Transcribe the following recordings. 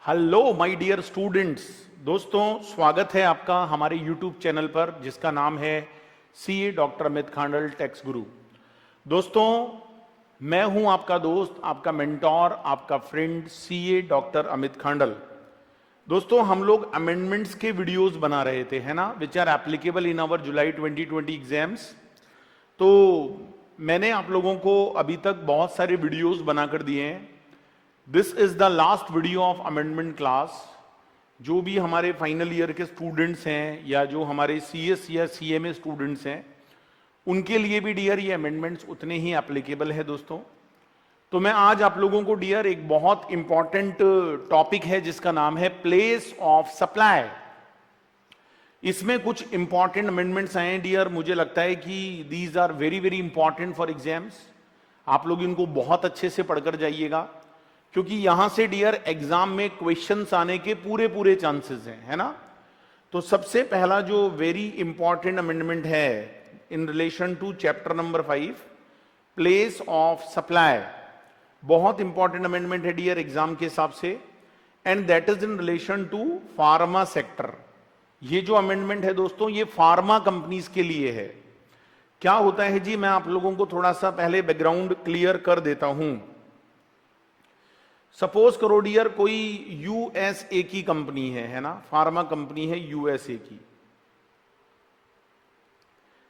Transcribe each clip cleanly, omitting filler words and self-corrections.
Hello my dear students. दोस्तों, स्वागत है आपका हमारे यूट्यूब चैनल पर जिसका नाम है CA doctor Amit Khandal tax गुरु। दोस्तों, मैं हूं आपका दोस्त, आपका मेंटोर, आपका friend CA doctor Amit Khandal. दोस्तों, हम लोग अमेंडमेंट्स के वीडियोस बना रहे थे, है ना, which are applicable in our July 2020 exams. तो मैंने आप लोगों को अभी तक बहुत सारे वीडियोस बनाकर दिए हैं। This is the last video of amendment class. जो भी हमारे फाइनल ईयर के स्टूडेंट्स हैं या जो हमारे सीएस या सीएमए स्टूडेंट्स हैं, उनके लिए भी डियर ये अमेंडमेंट्स उतने ही एप्लीकेबल है। दोस्तों, तो मैं आज आप लोगों को डियर एक बहुत इंपॉर्टेंट टॉपिक है जिसका नाम है प्लेस ऑफ सप्लाई। इसमें कुछ इंपॉर्टेंट अमेंडमेंट्स आए हैं डियर। मुझे लगता है कि these are very very important for exams. आप लोग इनको बहुत अच्छे से पढ़कर जाइएगा, क्योंकि यहां से डियर एग्जाम में क्वेश्चंस आने के पूरे पूरे चांसेस हैं, है ना। तो सबसे पहला जो वेरी इंपॉर्टेंट अमेंडमेंट है in relation to chapter number 5, place of supply, बहुत इंपॉर्टेंट अमेंडमेंट है डियर एग्जाम के हिसाब से, and that is in relation to pharma sector. ये जो अमेंडमेंट है दोस्तों, ये फार्मा कंपनीज के लिए है। क्या होता है जी, मैं आप लोगों को थोड़ा सा पहले बैकग्राउंड क्लियर कर देता हूं। सपोज करो डियर कोई यूएसए की कंपनी है ना, फार्मा कंपनी है यूएसए की।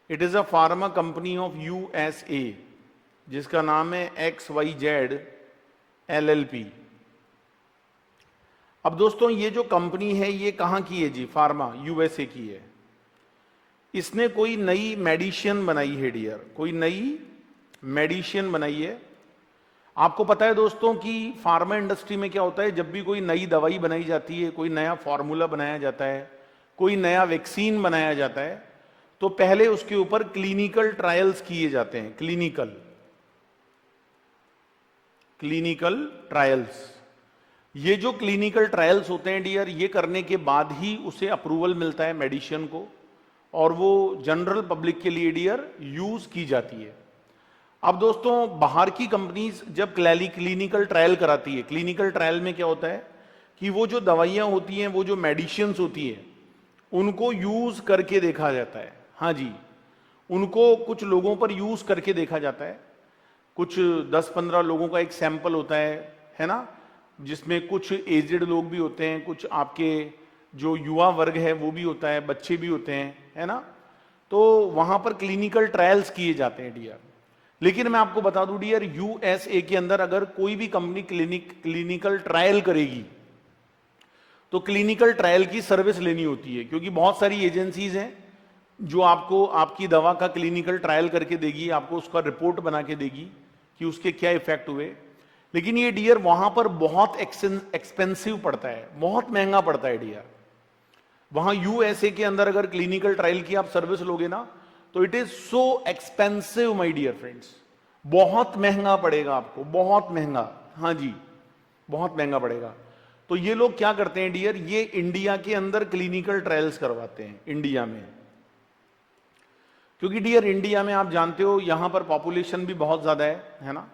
It is a pharma company of USA जिसका नाम है XYZ LLP। अब दोस्तों, ये जो कंपनी है ये कहां की है जी? फार्मा यूएसए की है। इसने कोई नई मेडिसिन बनाई है डियर, कोई नई मेडिसिन बनाई है। आपको पता है दोस्तों कि फार्मा इंडस्ट्री में क्या होता है, जब भी कोई नई दवाई बनाई जाती है, कोई नया फॉर्मूला बनाया जाता है, कोई नया वैक्सीन बनाया जाता है, तो पहले उसके ऊपर क्लिनिकल ट्रायल्स किए जाते हैं। Clinical trials. ये जो क्लिनिकल ट्रायल्स होते हैं डियर, ये करने के बाद ही उसे अप्रूवल मिलता है मेडिसिन को, और वो जनरल पब्लिक के लिए डियर यूज की जाती है। अब दोस्तों, बाहर की कंपनीज जब क्लिनिकल ट्रायल कराती है, क्लिनिकल ट्रायल में क्या होता है कि वो जो दवाइयां होती हैं, वो जो मेडिसिन्स होती हैं, उनको यूज करके देखा जाता है। हाँ जी, उनको कुछ लोगों पर यूज करके देखा जाता है। कुछ 10-15 लोगों का एक सैंपल होता है ना, जिसमें कुछ एजेड लोग भी होते हैं, कुछ आपके जो युवा वर्ग है वो भी होता है, बच्चे भी होते हैं, है ना। तो वहां पर क्लिनिकल ट्रायल्स किए जाते हैं डियर। लेकिन मैं आपको बता दूं डियर, यूएसए के अंदर अगर कोई भी कंपनी क्लिनिकल ट्रायल करेगी तो क्लिनिकल ट्रायल की सर्विस लेनी होती है, क्योंकि बहुत सारी एजेंसीज हैं जो आपको आपकी दवा का क्लिनिकल ट्रायल करके देगी, आपको उसका रिपोर्ट बना के देगी कि उसके क्या इफेक्ट हुए। लेकिन ये डियर वहां पर बहुत एक्सपेंसिव पड़ता है, बहुत महंगा पड़ता है डियर। वहां यूएसए के अंदर अगर क्लिनिकल ट्रायल की आप सर्विस लोगे ना, तो it is so expensive my dear friends, बहुत महंगा पड़ेगा आपको, बहुत महंगा। हाँ जी, बहुत महंगा पड़ेगा। तो ये लोग क्या करते हैं डियर, ये इंडिया के अंदर क्लिनिकल ट्रायल्स करवाते हैं इंडिया में, क्योंकि डियर इंडिया में आप जानते हो यहां पर पॉपुलेशन भी बहुत ज्यादा है ना।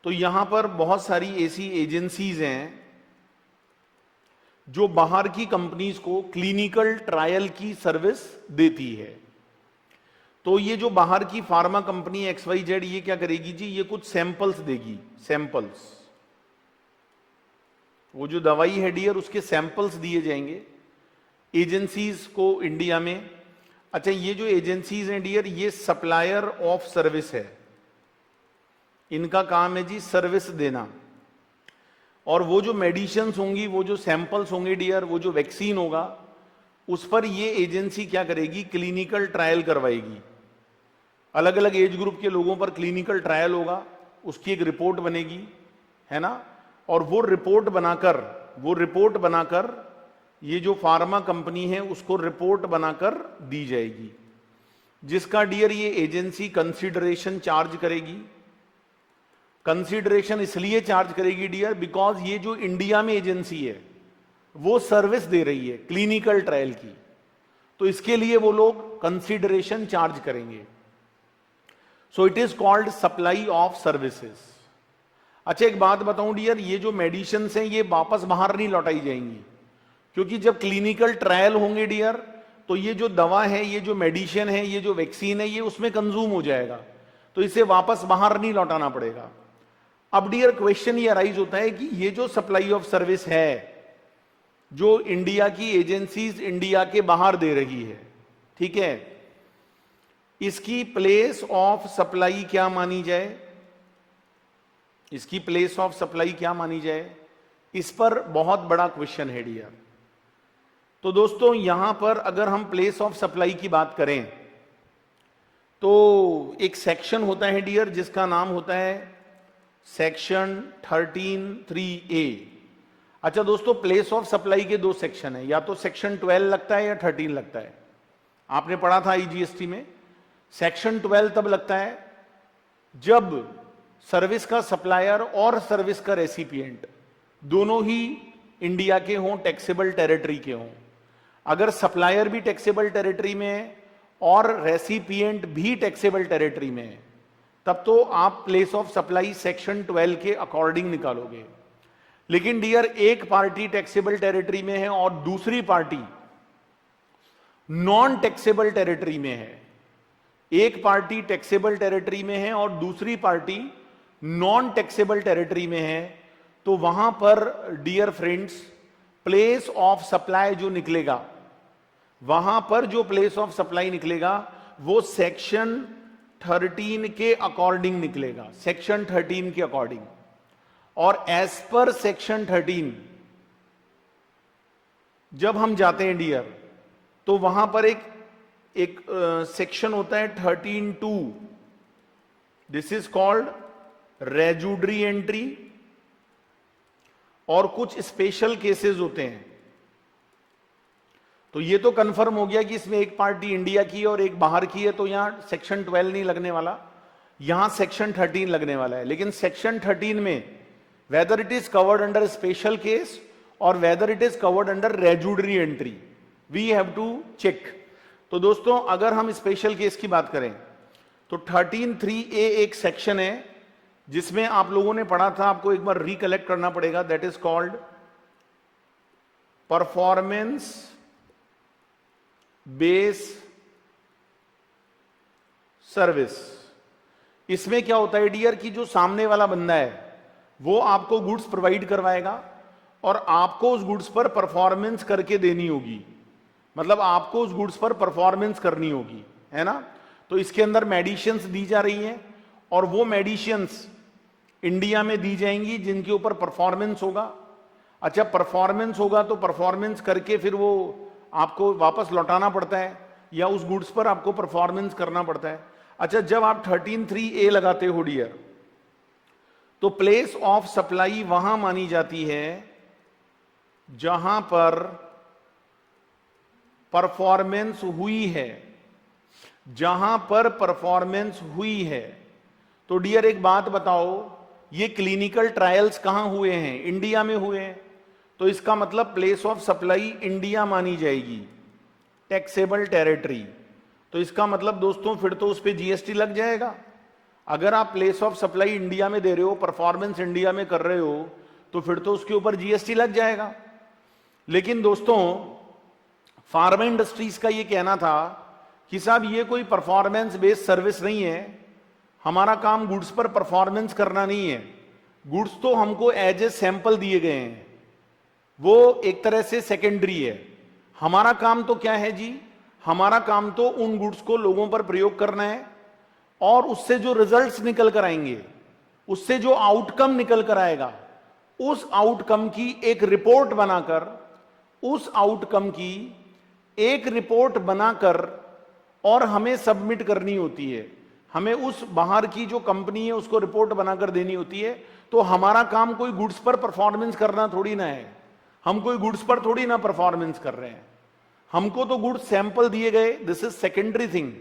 तो यहां पर बहुत सारी ऐसी एजेंसीज हैं जो बाहर की कंपनीज को क्लिनिकल ट्रायल की सर्विस देती है। तो ये जो बाहर की फार्मा कंपनी XYZ, ये क्या करेगी जी, ये कुछ सैंपल्स देगी। सैंपल्स, वो जो दवाई है डियर, उसके सैंपल्स दिए जाएंगे एजेंसीज को इंडिया में। अच्छा, ये जो एजेंसीज हैं डियर, ये सप्लायर ऑफ सर्विस है। इनका काम है जी सर्विस देना। और वो जो मेडिसिन्स होंगी, वो जो सैंपल्स होंगे डियर, वो जो वैक्सीन होगा, उस पर ये एजेंसी क्या करेगी, क्लिनिकल ट्रायल करवाएगी। अलग अलग एज ग्रुप के लोगों पर क्लिनिकल ट्रायल होगा, उसकी एक रिपोर्ट बनेगी, है ना। और वो रिपोर्ट बनाकर ये जो फार्मा कंपनी है उसको रिपोर्ट बनाकर दी जाएगी, जिसका डियर ये एजेंसी कंसीडरेशन चार्ज करेगी। कंसीडरेशन इसलिए चार्ज करेगी डियर, बिकॉज ये जो इंडिया में एजेंसी है वो सर्विस दे रही है क्लिनिकल ट्रायल की, तो इसके लिए वो लोग कंसीडरेशन चार्ज करेंगे। So it is called supply of services. अच्छा एक बात बताऊं डियर, ये जो मेडिसिन हैं ये वापस बाहर नहीं लौटाई जाएंगी, क्योंकि जब क्लिनिकल ट्रायल होंगे डियर तो ये जो दवा है, ये जो मेडिसिन है, ये जो वैक्सीन है, ये उसमें कंज्यूम हो जाएगा, तो इसे वापस बाहर नहीं लौटाना पड़ेगा। अब डियर क्वेश्चन ये अराइज होता है कि ये जो सप्लाई ऑफ सर्विस है जो इंडिया की एजेंसीज इंडिया के बाहर दे रही है, ठीक है, इसकी प्लेस ऑफ सप्लाई क्या मानी जाए, इसकी प्लेस ऑफ सप्लाई क्या मानी जाए, इस पर बहुत बड़ा क्वेश्चन है डियर। तो दोस्तों यहां पर अगर हम प्लेस ऑफ सप्लाई की बात करें तो एक सेक्शन होता है डियर जिसका नाम होता है सेक्शन 13(3)(a। अच्छा दोस्तों, प्लेस ऑफ सप्लाई के दो सेक्शन है, या तो सेक्शन 12 लगता है या 13 लगता है। आपने पढ़ा था IGST में, सेक्शन 12 तब लगता है जब सर्विस का सप्लायर और सर्विस का रेसिपिएंट दोनों ही इंडिया के हों, टैक्सेबल टेरिटरी के हों। अगर सप्लायर भी टैक्सेबल टेरिटरी में है और रेसिपिएंट भी टैक्सेबल टेरिटरी में है, तब तो आप प्लेस ऑफ सप्लाई सेक्शन 12 के अकॉर्डिंग निकालोगे। लेकिन डियर एक पार्टी टैक्सेबल टेरिटरी में है और दूसरी पार्टी नॉन टैक्सेबल टेरिटरी में है, एक पार्टी टैक्सेबल टेरिटरी में है और दूसरी पार्टी नॉन टैक्सेबल टेरिटरी में है, तो वहां पर dear friends place of supply जो निकलेगा, वहां पर जो प्लेस ऑफ सप्लाई निकलेगा वो सेक्शन 13 के अकॉर्डिंग निकलेगा, सेक्शन 13 के अकॉर्डिंग। और एज पर सेक्शन 13 जब हम जाते हैं डियर तो वहां पर एक सेक्शन होता है 13(2), दिस इज कॉल्ड रेजुडरी एंट्री, और कुछ स्पेशल केसेस होते हैं। तो ये तो कंफर्म हो गया कि इसमें एक पार्टी इंडिया की और एक बाहर की है, तो यहां सेक्शन 12 नहीं लगने वाला, यहां सेक्शन 13 लगने वाला है। लेकिन सेक्शन 13 में whether it is covered under special case और whether it is covered under residuary entry, we have to check. तो दोस्तों अगर हम स्पेशल केस की बात करें तो 13(3)(a) एक सेक्शन है जिसमें आप लोगों ने पढ़ा था, आपको एक बार रिकलेक्ट करना पड़ेगा, that is called performance base service. इसमें क्या होता है डियर कि जो सामने वाला बंदा है वो आपको गुड्स प्रोवाइड करवाएगा और आपको उस गुड्स पर परफॉर्मेंस करके देनी होगी, मतलब आपको उस गुड्स पर परफॉर्मेंस करनी होगी, है ना। तो इसके अंदर मेडिसिन्स दी जा रही हैं और वो मेडिसिन्स इंडिया में दी जाएंगी जिनके ऊपर परफॉर्मेंस होगा। अच्छा परफॉर्मेंस होगा तो परफॉर्मेंस करके फिर वो आपको वापस लौटाना पड़ता है या उस गुड्स पर आपको परफॉर्मेंस करना पड़ता है। अच्छा जब आप 13(3)(a) लगाते हो डियर तो प्लेस ऑफ सप्लाई वहां मानी जाती है जहां पर परफॉर्मेंस हुई है, जहां पर परफॉर्मेंस हुई है। तो डियर एक बात बताओ, ये क्लिनिकल ट्रायल्स कहां हुए हैं? इंडिया में हुए हैं, तो इसका मतलब प्लेस ऑफ सप्लाई इंडिया मानी जाएगी, टैक्सेबल टेरिटरी। तो इसका मतलब दोस्तों फिर तो उस पर GST लग जाएगा। अगर आप प्लेस ऑफ सप्लाई इंडिया में दे रहे हो, परफॉर्मेंस इंडिया में कर रहे हो, तो फिर तो उसके ऊपर GST लग जाएगा। लेकिन दोस्तों फार्मा इंडस्ट्रीज का ये कहना था कि साहब ये कोई परफॉर्मेंस बेस्ड सर्विस नहीं है, हमारा काम गुड्स पर परफॉर्मेंस करना नहीं है, गुड्स तो हमको एज ए सैंपल दिए गए हैं, वो एक तरह से सेकेंडरी है। हमारा काम तो क्या है जी, हमारा काम तो उन गुड्स को लोगों पर प्रयोग करना है और उससे जो रिजल्ट्स निकल कर आएंगे, उससे जो आउटकम निकल कर आएगा, उस आउटकम की एक रिपोर्ट बनाकर, उस आउटकम की एक रिपोर्ट बनाकर और हमें सबमिट करनी होती है। हमें उस बाहर की जो कंपनी है उसको रिपोर्ट बनाकर देनी होती है। तो हमारा काम कोई गुड्स पर परफॉर्मेंस करना थोड़ी ना है, हम कोई गुड्स पर थोड़ी ना परफॉर्मेंस कर रहे हैं, हमको तो गुड्स सैंपल दिए गए, this is secondary thing.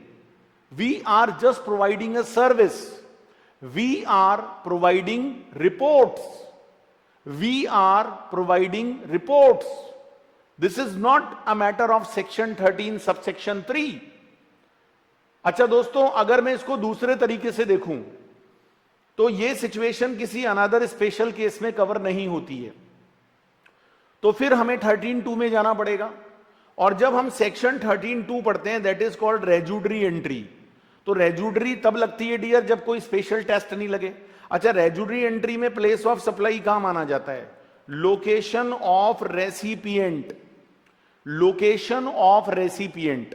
We are just providing a service, we are providing reports, we are providing reports. This is not a matter of section 13 subsection 3। अच्छा दोस्तों अगर मैं इसको दूसरे तरीके से देखूं तो ये सिचुएशन किसी अनदर स्पेशल केस में कवर नहीं होती है, तो फिर हमें 13(2) में जाना पड़ेगा। और जब हम सेक्शन 13(2) पढ़ते हैं, दैट इज कॉल्ड रेजुडरी एंट्री। तो रेजुडरी तब लगती है डियर जब कोई स्पेशल टेस्ट नहीं लगे। अच्छा, रेजुडरी एंट्री में प्लेस ऑफ सप्लाई कहां माना जाता है? Location of recipient, location of recipient.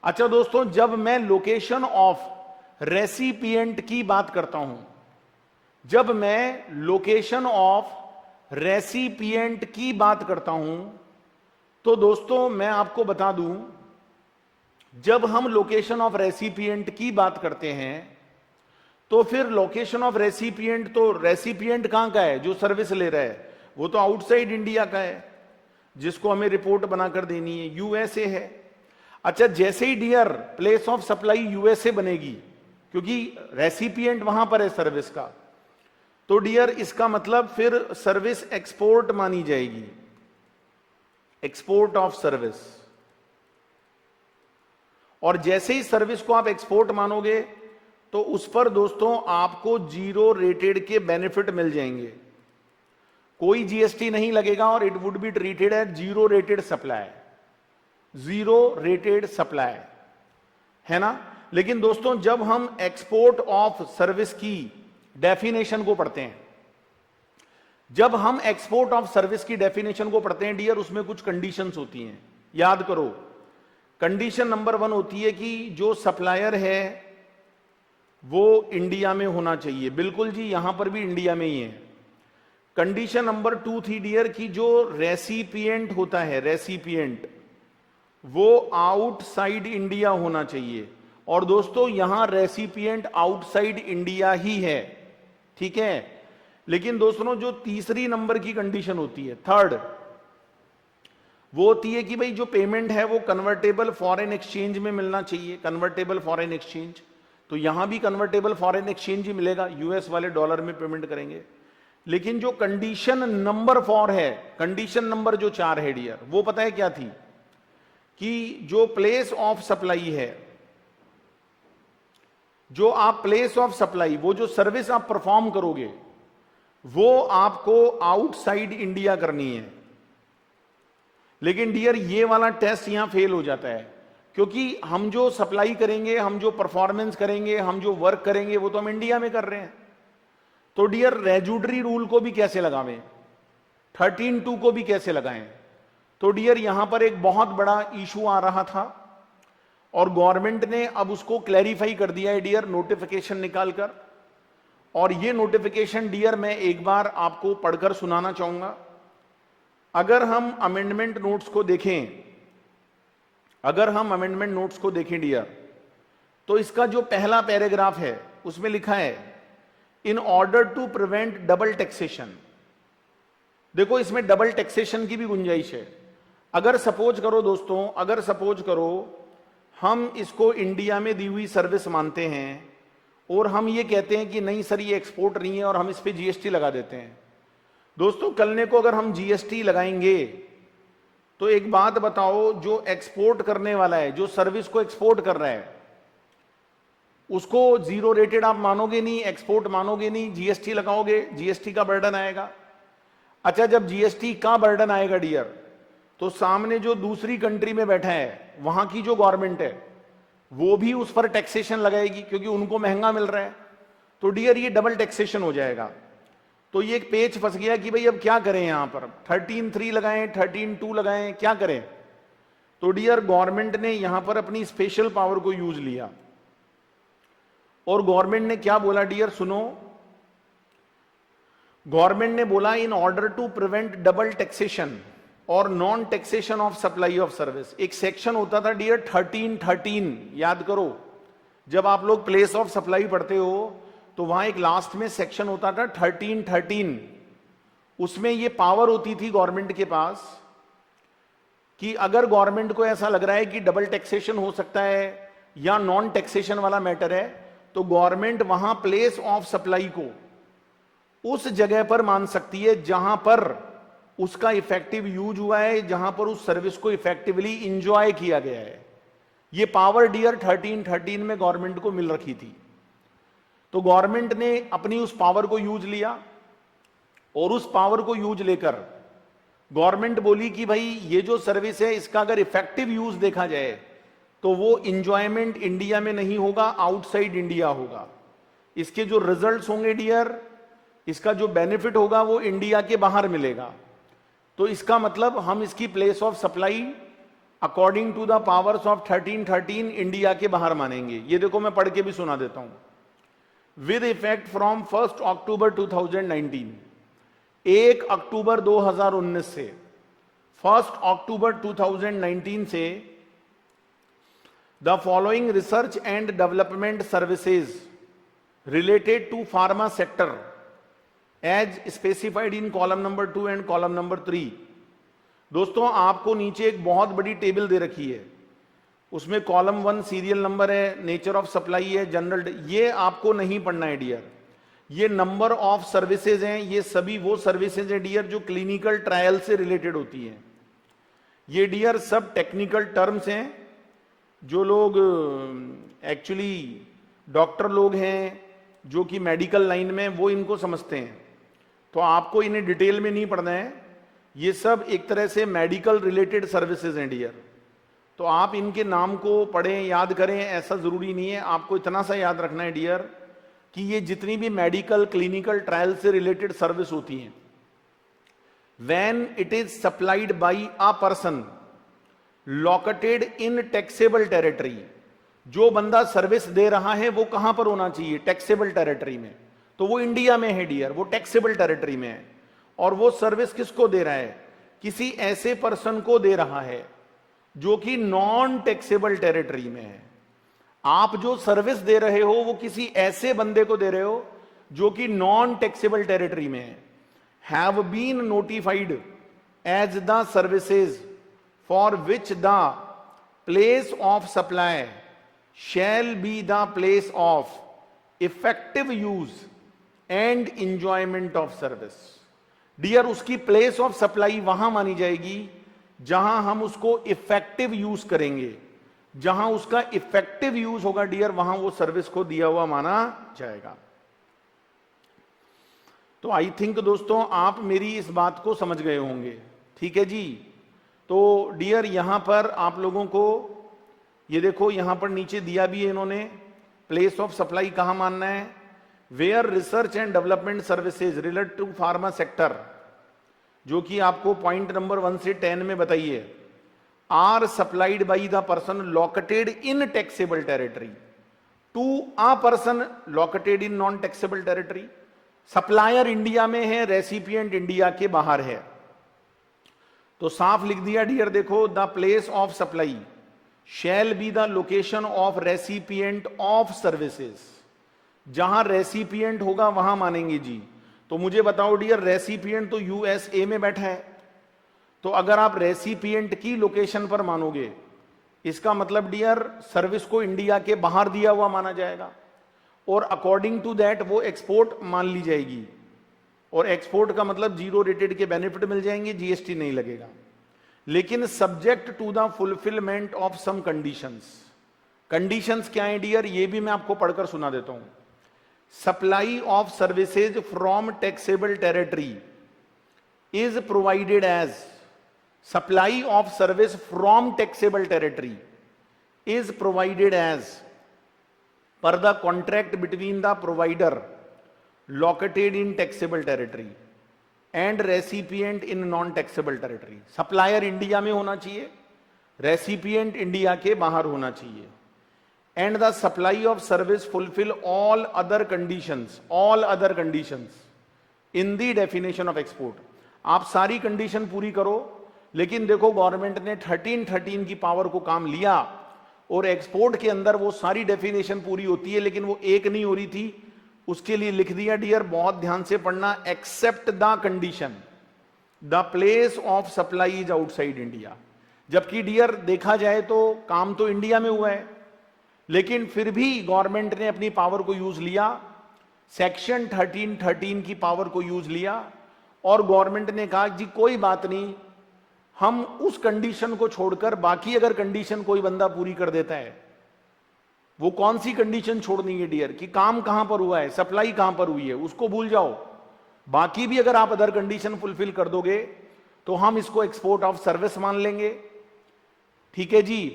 अच्छा दोस्तों, जब मैं लोकेशन ऑफ रेसिपिएंट की बात करता हूं, जब मैं लोकेशन ऑफ रेसिपिएंट की बात करता हूं, तो दोस्तों मैं आपको बता दूं, जब हम लोकेशन ऑफ रेसिपिएंट की बात करते हैं तो फिर लोकेशन ऑफ रेसिपिएंट, तो रेसिपिएंट कहां का है? जो सर्विस ले रहा है वो तो आउटसाइड इंडिया का है, जिसको हमें रिपोर्ट बनाकर देनी है, यूएसए है। अच्छा, जैसे ही dear place of supply USA बनेगी, क्योंकि रेसिपिएंट वहां पर है सर्विस का, तो डियर इसका मतलब फिर सर्विस एक्सपोर्ट मानी जाएगी, एक्सपोर्ट ऑफ सर्विस। और जैसे ही सर्विस को आप एक्सपोर्ट मानोगे तो उस पर दोस्तों आपको 0 रेटेड के बेनिफिट मिल जाएंगे, कोई जीएसटी नहीं लगेगा और it would be treated as 0 rated supply, 0 rated supply, है ना। लेकिन दोस्तों जब हम एक्सपोर्ट ऑफ सर्विस की डेफिनेशन को पढ़ते हैं, जब हम एक्सपोर्ट ऑफ सर्विस की डेफिनेशन को पढ़ते हैं डियर, उसमें कुछ कंडीशंस होती हैं, याद करो। कंडीशन नंबर 1 होती है कि जो सप्लायर है वो इंडिया में होना चाहिए। बिल्कुल जी, यहां पर भी इंडिया में ही है। कंडीशन नंबर 2 थी डियर कि जो रेसिपिएंट होता है, रेसिपिएंट, वो आउटसाइड इंडिया होना चाहिए। और दोस्तों यहां रेसिपिएंट आउटसाइड इंडिया ही है, ठीक है। लेकिन दोस्तों जो तीसरी नंबर की कंडीशन होती है, थर्ड, वो होती है कि भाई जो पेमेंट है वो कन्वर्टेबल फॉरेन एक्सचेंज में मिलना चाहिए, कन्वर्टेबल फॉरेन एक्सचेंज। तो यहां भी कन्वर्टेबल फॉरेन एक्सचेंज ही मिलेगा, यूएस वाले डॉलर में पेमेंट करेंगे। लेकिन जो कंडीशन नंबर 4 है, कंडीशन नंबर जो 4 है डियर, वो पता है क्या थी? कि जो प्लेस ऑफ सप्लाई है, जो आप प्लेस ऑफ सप्लाई, वो जो सर्विस आप परफॉर्म करोगे वो आपको आउटसाइड इंडिया करनी है। लेकिन डियर ये वाला टेस्ट यहां फेल हो जाता है, क्योंकि हम जो सप्लाई करेंगे, हम जो परफॉर्मेंस करेंगे, हम जो वर्क करेंगे वो तो हम इंडिया में कर रहे हैं। तो डियर रेजुडरी रूल को भी कैसे लगावें, 13(2) को भी कैसे लगाएं? तो डियर यहां पर एक बहुत बड़ा इशू आ रहा था और गवर्नमेंट ने अब उसको क्लैरिफाई कर दिया है डियर, नोटिफिकेशन निकालकर। और ये नोटिफिकेशन डियर मैं एक बार आपको पढ़कर सुनाना चाहूंगा। अगर हम अमेंडमेंट नोट्स को देखें, अगर हम अमेंडमेंट नोट्स को देखें डियर, तो इसका जो पहला पैराग्राफ है उसमें लिखा है, in order to prevent double taxation. देखो इसमें डबल टैक्सेशन की भी गुंजाइश है। अगर सपोज करो दोस्तों, अगर सपोज करो हम इसको इंडिया में दी हुई सर्विस मानते हैं और हम ये कहते हैं कि नहीं सर ये एक्सपोर्ट नहीं है और हम इस पे जीएसटी लगा देते हैं। दोस्तों कल को अगर हम जीएसटी लगाएंगे तो एक बात बताओ, जो एक्सपोर्ट करने वाला है, जो सर्विस को एक्सपोर्ट कर रहा है, उसको 0 रेटेड आप मानोगे नहीं, एक्सपोर्ट मानोगे नहीं, जीएसटी लगाओगे, जीएसटी का बर्डन आएगा। अच्छा, जब जीएसटी का बर्डन आएगा डियर, तो सामने जो दूसरी कंट्री में बैठा है, वहां की जो गवर्नमेंट है, वो भी उस पर टैक्सेशन लगाएगी क्योंकि उनको महंगा मिल रहा है। तो डियर ये डबल टैक्सेशन हो जाएगा। तो ये एक पेच फंस गया कि भाई अब क्या करें, यहां पर 13(3) लगाएं, 13(2) लगाएं, क्या करें? तो डियर गवर्नमेंट ने यहां पर अपनी स्पेशल पावर को यूज लिया और गवर्नमेंट ने क्या बोला डियर, सुनो। गवर्नमेंट ने बोला, in order to prevent double taxation और non taxation of supply of service. एक सेक्शन होता था डियर 13(13), याद करो, जब आप लोग प्लेस ऑफ सप्लाई पढ़ते हो तो वहां एक लास्ट में सेक्शन होता था 13(13). उसमें ये पावर होती थी गवर्नमेंट के पास कि अगर गवर्नमेंट को ऐसा लग रहा है कि डबल टैक्सेशन हो सकता है या नॉन टैक्सेशन वाला मैटर है, तो गवर्नमेंट वहां प्लेस ऑफ सप्लाई को उस जगह पर मान सकती है जहां पर उसका इफेक्टिव यूज हुआ है, जहां पर उस सर्विस को इफेक्टिवली इंजॉय किया गया है। यह पावर डियर 13(13) में गवर्नमेंट को मिल रखी थी। तो गवर्नमेंट ने अपनी उस पावर को यूज लिया और उस पावर को यूज लेकर गवर्नमेंट बोली कि भाई ये जो सर्विस है इसका अगर इफेक्टिव यूज देखा जाए तो वो इंजॉयमेंट इंडिया में नहीं होगा, आउटसाइड इंडिया होगा। इसके जो रिजल्ट्स होंगे डियर, इसका जो बेनिफिट होगा वो इंडिया के बाहर मिलेगा। तो इसका मतलब हम इसकी place of supply according to the powers of 1313 India के बाहर मानेंगे। ये देखो मैं पढ़ के भी सुना देता हूं। विद इफेक्ट फ्रॉम 1 अक्टूबर 2019, 1 अक्टूबर 2019 से 1 अक्टूबर 2019 से the following research and development services related to pharma sector as specified in column number 2 and column number 3। दोस्तों आपको नीचे एक बहुत बड़ी टेबल दे रखी है, उसमें कॉलम 1 सीरियल नंबर है, नेचर ऑफ सप्लाई है, जनरल, ये आपको नहीं पढ़ना है डियर। ये नंबर ऑफ सर्विसेज हैं, ये सभी वो सर्विसेज हैं डियर जो क्लिनिकल ट्रायल से रिलेटेड होती हैं। ये डियर सब टेक्निकल टर्म्स हैं, जो लोग एक्चुअली डॉक्टर लोग हैं जो कि मेडिकल लाइन में, वो इनको समझते हैं। तो आपको इन्हें डिटेल में नहीं पढ़ना है, ये सब एक तरह से मेडिकल रिलेटेड सर्विसेज हैं डियर। तो आप इनके नाम को पढ़ें, याद करें, ऐसा जरूरी नहीं है। आपको इतना सा याद रखना है डियर कि ये जितनी भी मेडिकल क्लिनिकल ट्रायल से रिलेटेड सर्विस होती हैं, when it is supplied by a person located in taxable territory, जो बंदा सर्विस दे रहा है वो कहां पर होना चाहिए? टैक्सेबल टेरिटरी में। तो वो इंडिया में है डियर, वो टैक्सेबल टेरिटरी में है। और वो सर्विस किसको दे रहा है? किसी ऐसे पर्सन को दे रहा है जो कि नॉन टैक्सेबल टेरिटरी में है। आप जो सर्विस दे रहे हो वो किसी ऐसे बंदे को दे रहे हो जो कि नॉन टैक्सेबल टेरिटरी में है। Have been notified as the services for which the place of supply shall be the place of effective use and enjoyment of service. Dear, उसकी प्लेस ऑफ सप्लाई वहां मानी जाएगी जहां हम उसको इफेक्टिव यूज करेंगे। जहां उसका इफेक्टिव यूज होगा डियर, वहां वो सर्विस को दिया हुआ माना जाएगा। तो आई थिंक दोस्तों आप मेरी इस बात को समझ गए होंगे, ठीक है जी। तो डियर यहां पर आप लोगों को ये देखो, यहां पर नीचे दिया भी है इन्होंने, प्लेस ऑफ सप्लाई कहां मानना है? Where research and development services related to pharma sector, जो कि आपको पॉइंट नंबर 1 से 10 में बताइए, are supplied by the person located in taxable territory to a person located in non taxable territory. Supplier India में है, रेसिपिएंट इंडिया के बाहर है। तो साफ लिख दिया डियर, देखो, the place of supply shall be the location of recipient of services. जहां रेसिपिएंट होगा वहां मानेंगे जी। तो मुझे बताओ डियर, रेसिपिएंट तो यूएसए में बैठा है, तो अगर आप रेसिपिएंट की लोकेशन पर मानोगे, इसका मतलब डियर सर्विस को इंडिया के बाहर दिया हुआ माना जाएगा और अकॉर्डिंग टू दैट वो एक्सपोर्ट मान ली जाएगी। और एक्सपोर्ट का मतलब जीरो रेटेड के बेनिफिट मिल जाएंगे, जीएसटी नहीं लगेगा। लेकिन subject to the fulfilment of some conditions. Conditions क्या है डियर, ये भी मैं आपको पढ़कर सुना देता हूं। Supply of services from taxable territory is provided as, supply of service from taxable territory is provided as per the contract between the provider located in taxable territory and recipient in non taxable territory। Supplier India में होना चाहिए, recipient India के बाहर होना चाहिए। And the supply of service fulfil all other conditions in the definition of export. आप सारी condition पूरी करो, लेकिन देखो गवर्नमेंट ने 1313 की पावर को काम लिया और एक्सपोर्ट के अंदर वो सारी डेफिनेशन पूरी होती है, लेकिन वो एक नहीं हो रही थी। उसके लिए लिख दिया डियर, बहुत ध्यान से पढ़ना, except the condition the place of supply is outside India. जबकि डियर देखा जाए तो काम तो इंडिया में हुआ है, लेकिन फिर भी गवर्नमेंट ने अपनी पावर को यूज लिया, सेक्शन 1313 की पावर को यूज लिया और गवर्नमेंट ने कहा जी कोई बात नहीं, हम उस कंडीशन को छोड़कर बाकी अगर कंडीशन कोई बंदा पूरी कर देता है, वो कौन सी कंडीशन छोड़नी है डियर कि काम कहां पर हुआ है, सप्लाई कहां पर हुई है, उसको भूल जाओ। बाकी भी अगर आप अदर कंडीशन फुलफिल कर दोगे तो हम इसको एक्सपोर्ट ऑफ सर्विस मान लेंगे। ठीक है जी,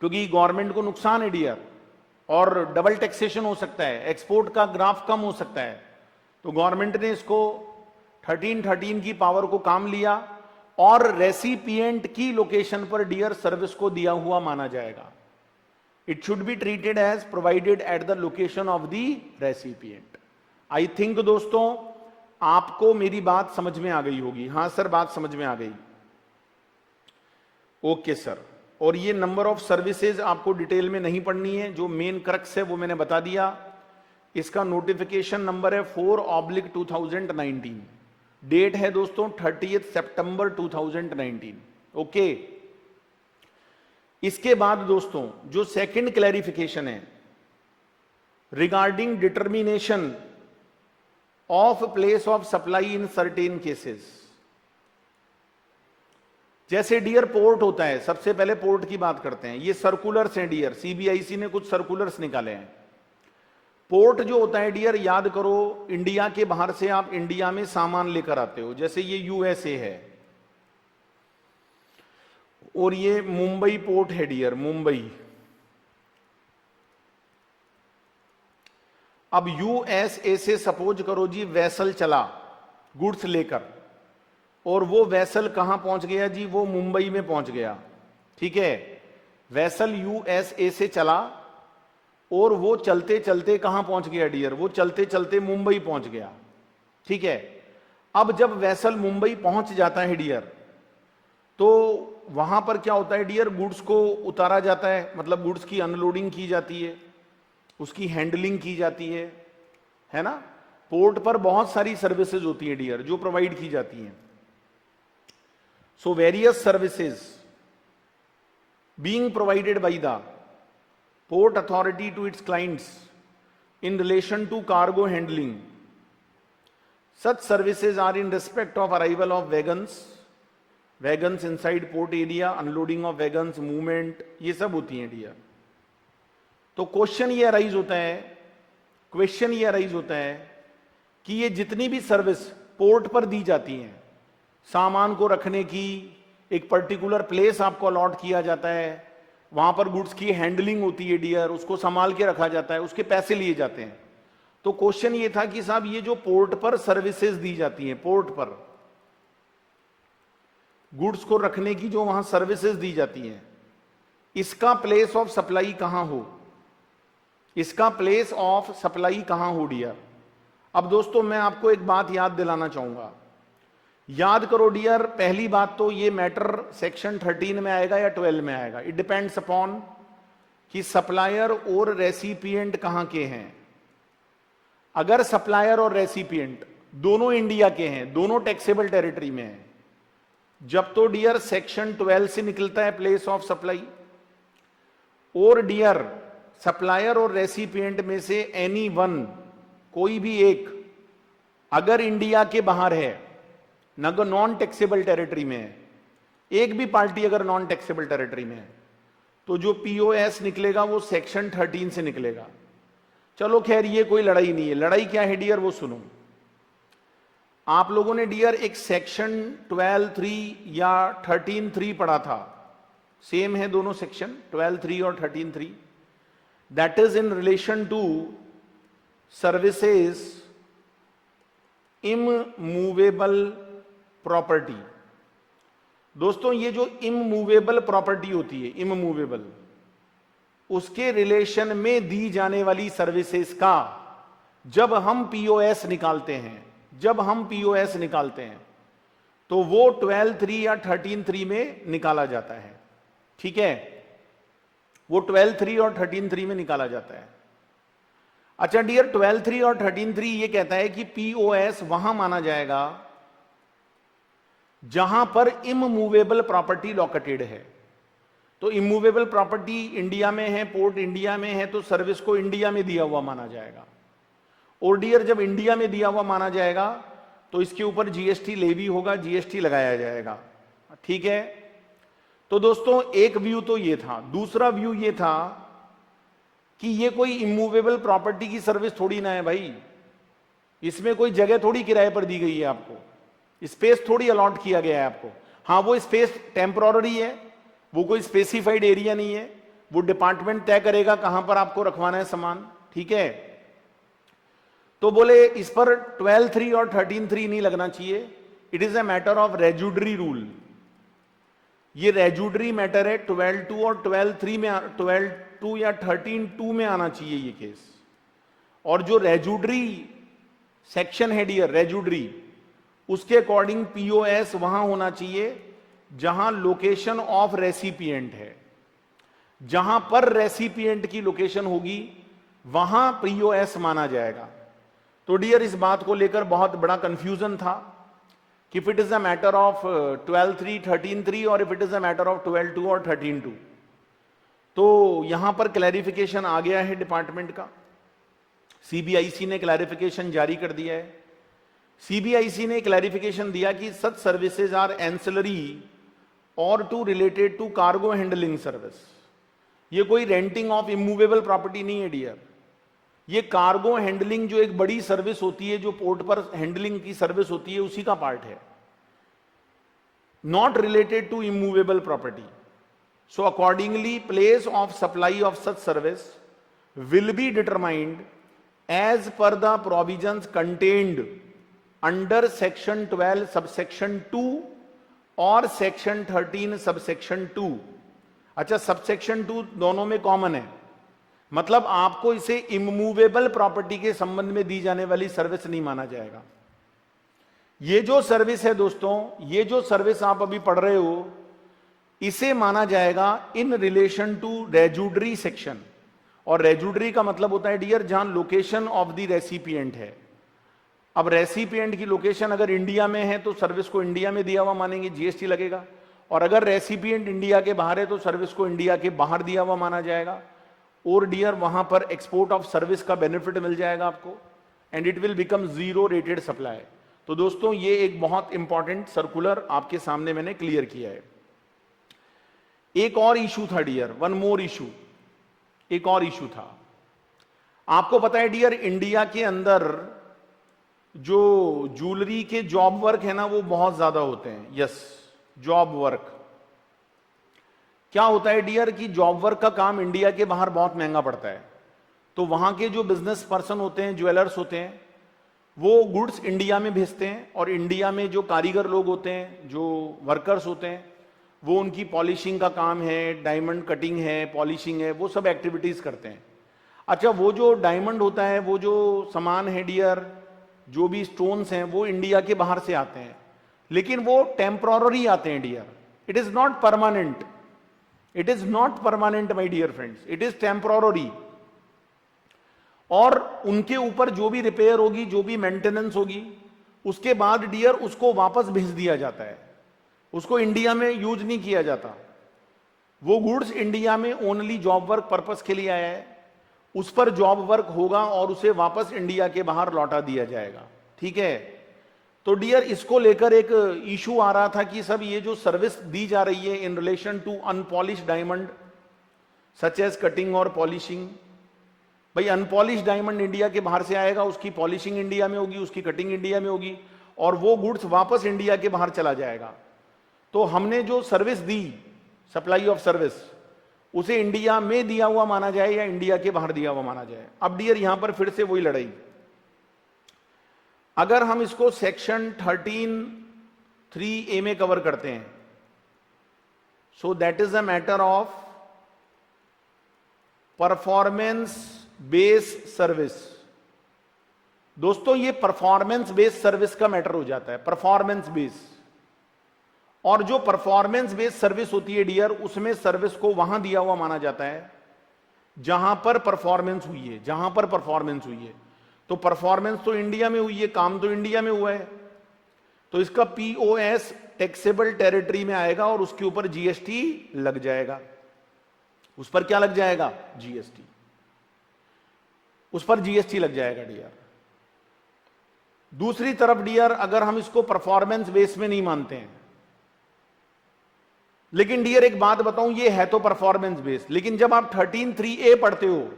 क्योंकि गवर्नमेंट को नुकसान है डियर और डबल टैक्सेशन हो सकता है, एक्सपोर्ट का ग्राफ कम हो सकता है। तो गवर्नमेंट ने इसको 1313 की पावर को काम लिया और रेसिपिएंट की लोकेशन पर डियर सर्विस को दिया हुआ माना जाएगा। It should be treated as provided at the location of the recipient. I think दोस्तों आपको मेरी बात समझ में आ गई होगी। हां सर, बात समझ में आ गई। Okay sir. और ये नंबर ऑफ सर्विसेज आपको डिटेल में नहीं पढ़नी है, जो मेन क्रक्स है वो मैंने बता दिया। इसका नोटिफिकेशन नंबर है 4/2019। डेट है दोस्तों 30 सितंबर 2019। ओके। इसके बाद दोस्तों जो सेकंड क्लैरिफिकेशन है regarding determination of place of supply in certain cases. जैसे डियर पोर्ट होता है, सबसे पहले पोर्ट की बात करते हैं। ये सर्कुलर्स हैं डियर, सीबीआईसी ने कुछ सर्कुलर्स निकाले हैं। पोर्ट जो होता है डियर, याद करो, इंडिया के बाहर से आप इंडिया में सामान लेकर आते हो। जैसे ये यूएसए है और ये मुंबई पोर्ट है डियर, मुंबई। अब यूएसए से सपोज करो जी वेसल चला गुड्स लेकर, और वो वेसल कहां पहुंच गया जी, वो मुंबई में पहुंच गया। ठीक है, वेसल यूएसए से चला और वो चलते चलते कहां पहुंच गया डियर, वो चलते चलते मुंबई पहुंच गया। ठीक है, अब जब वेसल मुंबई पहुंच जाता है डियर, तो वहां पर क्या होता है डियर, गुड्स को उतारा जाता है, मतलब गुड्स की अनलोडिंग की जाती है, उसकी हैंडलिंग की जाती है ना। पोर्ट पर बहुत सारी सर्विसेज होती है डियर जो प्रोवाइड की जाती हैं। So various services being provided by the port authority to its clients in relation to cargo handling. Such services are in respect of arrival of wagons inside port area, unloading of wagons, movement, ये सब होती हैं dear. तो question ये arise होता है कि ये जितनी भी सर्विस पोर्ट पर दी जाती हैं, सामान को रखने की एक पर्टिकुलर प्लेस आपको अलॉट किया जाता है, वहां पर गुड्स की हैंडलिंग होती है डियर, उसको संभाल के रखा जाता है, उसके पैसे लिए जाते हैं। तो क्वेश्चन ये था कि साहब ये जो पोर्ट पर सर्विसेज दी जाती हैं, पोर्ट पर गुड्स को रखने की जो वहां सर्विसेज दी जाती हैं, इसका प्लेस ऑफ सप्लाई कहां हो, इसका प्लेस ऑफ सप्लाई कहां हो डियर। अब दोस्तों मैं आपको एक बात याद दिलाना चाहूंगा, याद करो डियर, पहली बात तो ये मैटर सेक्शन 13 में आएगा या 12 में आएगा, इट डिपेंड्स अपॉन कि सप्लायर और रेसिपिएंट कहां के हैं। अगर सप्लायर और रेसिपिएंट दोनों इंडिया के हैं, दोनों टैक्सेबल टेरिटरी में हैं, जब तो डियर सेक्शन 12 से निकलता है प्लेस ऑफ सप्लाई। और डियर सप्लायर और रेसिपिएंट में से एनी वन, कोई भी एक अगर इंडिया के बाहर है, नॉन टैक्सेबल टेरिटरी में है, एक भी पार्टी अगर नॉन टैक्सेबल टेरिटरी में है, तो जो पीओएस निकलेगा वो सेक्शन 13 से निकलेगा। चलो खैर ये कोई लड़ाई नहीं है। लड़ाई क्या है डियर वो सुनो। आप लोगों ने डियर एक सेक्शन 12(3) या 13(3) पढ़ा था, सेम है दोनों सेक्शन 12(3) और 13(3). That is in relation to services immovable property. दोस्तों ये जो इमूवेबल प्रॉपर्टी होती है, इमूवेबल, उसके रिलेशन में दी जाने वाली सर्विसेज का जब हम पीओएस निकालते हैं, तो वो 12(3) या 13(3) में निकाला जाता है। ठीक है, वो 12(3) और 13(3) में निकाला जाता है। अच्छा डियर, 12(3) और 13(3) ये कहता है कि पीओएस वहां माना जाएगा जहां पर इमूवेबल प्रॉपर्टी लोकेटेड है। तो इमूवेबल प्रॉपर्टी इंडिया में है, पोर्ट इंडिया में है, तो सर्विस को इंडिया में दिया हुआ माना जाएगा। और डियर जब इंडिया में दिया हुआ माना जाएगा तो इसके ऊपर जीएसटी लेवी होगा, जीएसटी लगाया जाएगा। ठीक है, तो दोस्तों एक व्यू तो ये था। दूसरा व्यू ये था कि ये कोई इमूवेबल प्रॉपर्टी की सर्विस थोड़ी ना है भाई, इसमें कोई जगह थोड़ी किराए पर दी गई है आपको, स्पेस थोड़ी अलॉट किया गया है आपको। हाँ, वो स्पेस टेम्पररी है, वो कोई स्पेसिफाइड एरिया नहीं है, वो डिपार्टमेंट तय करेगा कहां पर आपको रखवाना है सामान, ठीक है। तो बोले इस पर 12(3) और 13(3) नहीं लगना चाहिए, it is a matter of रेजुडरी rule. ये रेजुडरी मैटर है, 12(2) और 12(3) में 12(2) या 13(2) में आना चाहिए ये केस। और जो रेजुडरी सेक्शन है डियर, रेजुडरी, उसके अकॉर्डिंग पीओएस वहां होना चाहिए जहां लोकेशन ऑफ रेसिपिएंट है। जहां पर रेसिपिएंट की लोकेशन होगी वहां पीओएस माना जाएगा। तो डियर इस बात को लेकर बहुत बड़ा कंफ्यूजन था कि if it is a matter of 12(3), 13(3) और if it is a matter of 12(2) और 13(2। तो यहां पर क्लैरिफिकेशन आ गया है डिपार्टमेंट का, सीबीआईसी ने क्लैरिफिकेशन जारी कर दिया है। सीबीआईसी ने क्लैरिफिकेशन दिया कि such services are ancillary or to related to cargo handling service. ये कोई रेंटिंग ऑफ इमूवेबल प्रॉपर्टी नहीं है डियर, ये कार्गो हैंडलिंग जो एक बड़ी सर्विस होती है, जो पोर्ट पर हैंडलिंग की सर्विस होती है, उसी का पार्ट है, not related to immovable property. So accordingly place of supply of such service will be determined as per the provisions contained under section 12 subsection 2 और सेक्शन 13 सबसेक्शन 2। अच्छा, सबसेक्शन 2 दोनों में कॉमन है, मतलब आपको इसे इमूवेबल प्रॉपर्टी के संबंध में दी जाने वाली सर्विस नहीं माना जाएगा। ये जो सर्विस है दोस्तों, ये जो सर्विस आप अभी पढ़ रहे हो, इसे माना जाएगा in relation to residuary section. और रेजुडरी का मतलब होता है डियर जहां लोकेशन ऑफ द रेसिपिएंट है। अब रेसिपिएंट की लोकेशन अगर इंडिया में है तो सर्विस को इंडिया में दिया हुआ मानेंगे, जीएसटी लगेगा। और अगर रेसिपिएंट इंडिया के बाहर है तो सर्विस को इंडिया के बाहर दिया हुआ माना जाएगा। और डियर वहां पर एक्सपोर्ट ऑफ सर्विस का बेनिफिट मिल जाएगा आपको, and it will become zero rated supply. तो दोस्तों ये एक बहुत इंपॉर्टेंट सर्कुलर आपके सामने मैंने क्लियर किया है। एक और इशू था डियर, वन मोर इशू, एक और इशू था। आपको पता है डियर, इंडिया के अंदर जो ज्वेलरी के जॉब वर्क है ना, वो बहुत ज्यादा होते हैं। यस, जॉब वर्क क्या होता है डियर कि जॉब वर्क का काम इंडिया के बाहर बहुत महंगा पड़ता है। तो वहां के जो बिजनेस पर्सन होते हैं, ज्वेलर्स होते हैं, वो गुड्स इंडिया में भेजते हैं, और इंडिया में जो कारीगर लोग होते हैं, जो वर्कर्स होते हैं, वो उनकी पॉलिशिंग का काम है, डायमंड कटिंग है, पॉलिशिंग है, वो सब एक्टिविटीज करते हैं। अच्छा, वो जो डायमंड होता है, वो जो सामान है डियर, जो भी स्टोन्स हैं, वो इंडिया के बाहर से आते हैं, लेकिन वो टेम्पररी आते हैं dear, it is not permanent, it is not permanent my dear friends, it is temporary. और उनके ऊपर जो भी रिपेयर होगी, जो भी मेंटेनेंस होगी, उसके बाद डियर उसको वापस भेज दिया जाता है, उसको इंडिया में यूज नहीं किया जाता। वो गुड्स इंडिया में ओनली जॉब वर्क पर्पस के लिए आया है, उस पर जॉब वर्क होगा और उसे वापस इंडिया के बाहर लौटा दिया जाएगा, ठीक है। तो डियर इसको लेकर एक इशू आ रहा था कि सब ये जो सर्विस दी जा रही है in relation to unpolished diamond such as cutting और पॉलिशिंग, भाई अनपॉलिश डायमंड इंडिया के बाहर से आएगा, उसकी पॉलिशिंग इंडिया में होगी, उसकी कटिंग इंडिया में होगी, और वो गुड्स वापस इंडिया के बाहर चला जाएगा। तो हमने जो service the, supply of service, उसे इंडिया में दिया हुआ माना जाए या इंडिया के बाहर दिया हुआ माना जाए। अब डियर यहां पर फिर से वही लड़ाई, अगर हम इसको सेक्शन 13(3)(a) में कवर करते हैं, so that is a matter of performance base service. दोस्तों ये परफॉर्मेंस बेस सर्विस का मैटर हो जाता है, परफॉर्मेंस बेस। और जो परफॉर्मेंस बेस सर्विस होती है डियर, उसमें सर्विस को वहां दिया हुआ माना जाता है जहां पर परफॉर्मेंस हुई है, जहां पर परफॉर्मेंस हुई है। तो परफॉर्मेंस तो इंडिया में हुई है, काम तो इंडिया में हुआ है, तो इसका पीओएस टैक्सेबल टेरिटरी में आएगा और उसके ऊपर जीएसटी लग जाएगा। उस पर क्या लग जाएगा? जीएसटी, उस पर जीएसटी लग जाएगा डियर। दूसरी तरफ डियर अगर हम इसको परफॉर्मेंस बेस में नहीं मानते हैं, लेकिन डियर एक बात बताऊं, ये है तो परफॉर्मेंस बेस, लेकिन जब आप 13(3)(a) पढ़ते हो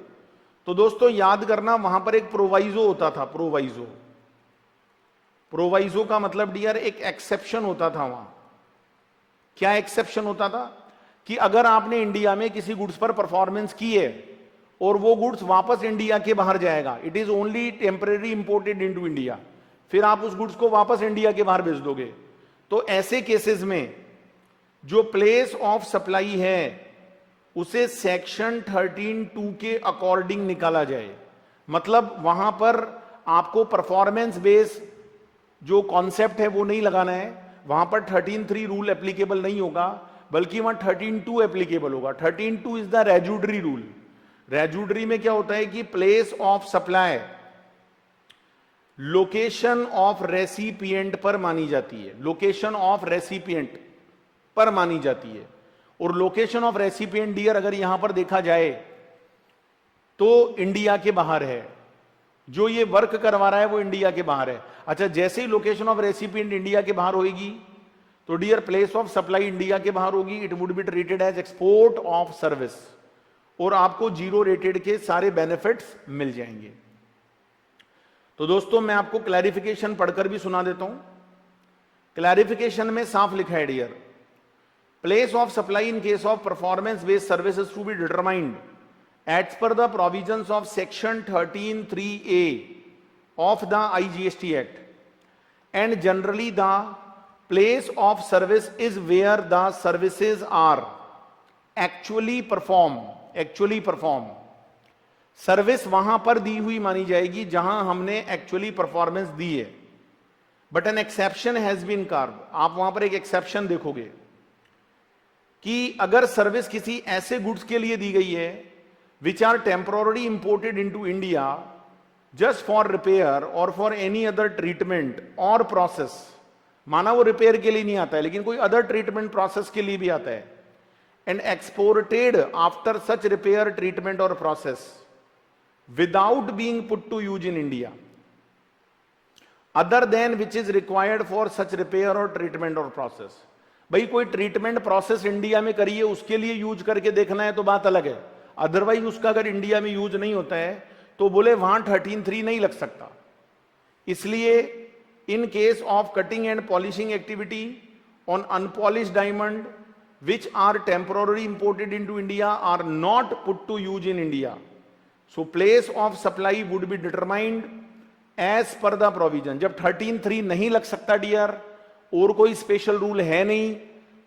तो दोस्तों याद करना, वहां पर एक प्रोवाइजो होता था, प्रोवाइजो। प्रोवाइजो का मतलब डियर एक एक्सेप्शन होता था वहां। क्या एक्सेप्शन होता था? कि अगर आपने इंडिया में किसी गुड्स पर परफॉर्मेंस की है और वो गुड्स वापस इंडिया के बाहर जाएगा, it is only temporary imported into India, फिर आप उस गुड्स को वापस इंडिया के बाहर भेज दोगे, तो ऐसे केसेस में जो प्लेस ऑफ सप्लाई है उसे सेक्शन 13(2) के अकॉर्डिंग निकाला जाए। मतलब वहां पर आपको परफॉर्मेंस बेस जो कॉन्सेप्ट है वो नहीं लगाना है, वहां पर 13(3) रूल एप्लीकेबल नहीं होगा, बल्कि वहां 13(2) एप्लीकेबल होगा। 13(2) इज द रेजुडरी रूल। रेजुडरी में क्या होता है कि place of supply location of recipient पर मानी जाती है, लोकेशन ऑफ रेसिपिएंट पर मानी जाती है। और लोकेशन ऑफ रेसिपिएंट डियर अगर यहां पर देखा जाए तो इंडिया के बाहर है, जो ये वर्क करवा रहा है वो इंडिया के बाहर है। अच्छा, जैसे ही लोकेशन ऑफ रेसिपिएंट इंडिया के बाहर होगी तो dear place of supply India के बाहर होगी, it would be treated as export of service और आपको 0 रेटेड के सारे बेनिफिट्स मिल जाएंगे। तो दोस्तों मैं आपको क्लैरिफिकेशन पढ़कर भी सुना देता हूं। क्लैरिफिकेशन में साफ लिखा है dear, place of supply in case of performance based services to be determined as per the provisions of section 13(3)(a of the IGST Act, and generally the place of service is where the services are actually perform। Service वहां पर दी हुई मानी जाएगी जहां हमने actually performance दी है। But an exception has been carved, आप वहां पर एक एक्सेप्शन देखोगे कि अगर सर्विस किसी ऐसे गुड्स के लिए दी गई है which are temporary imported into India just for repair or for any other treatment और प्रोसेस, माना वो रिपेयर के लिए नहीं आता है लेकिन कोई अदर ट्रीटमेंट प्रोसेस के लिए भी आता है, and exported after such repair treatment और process without being put to use in India other than which is required for such repair और ट्रीटमेंट और प्रोसेस। भाई कोई ट्रीटमेंट प्रोसेस इंडिया में करिए, उसके लिए यूज करके देखना है तो बात अलग है, अदरवाइज उसका अगर इंडिया में यूज नहीं होता है तो बोले वहां 13(3) नहीं लग सकता। इसलिए in case of cutting and polishing activity on unpolished diamond which are temporary imported into India are not put to use in India, so place of supply would be determined as per the provision. जब 13(3) नहीं लग सकता dear और कोई special rule है नहीं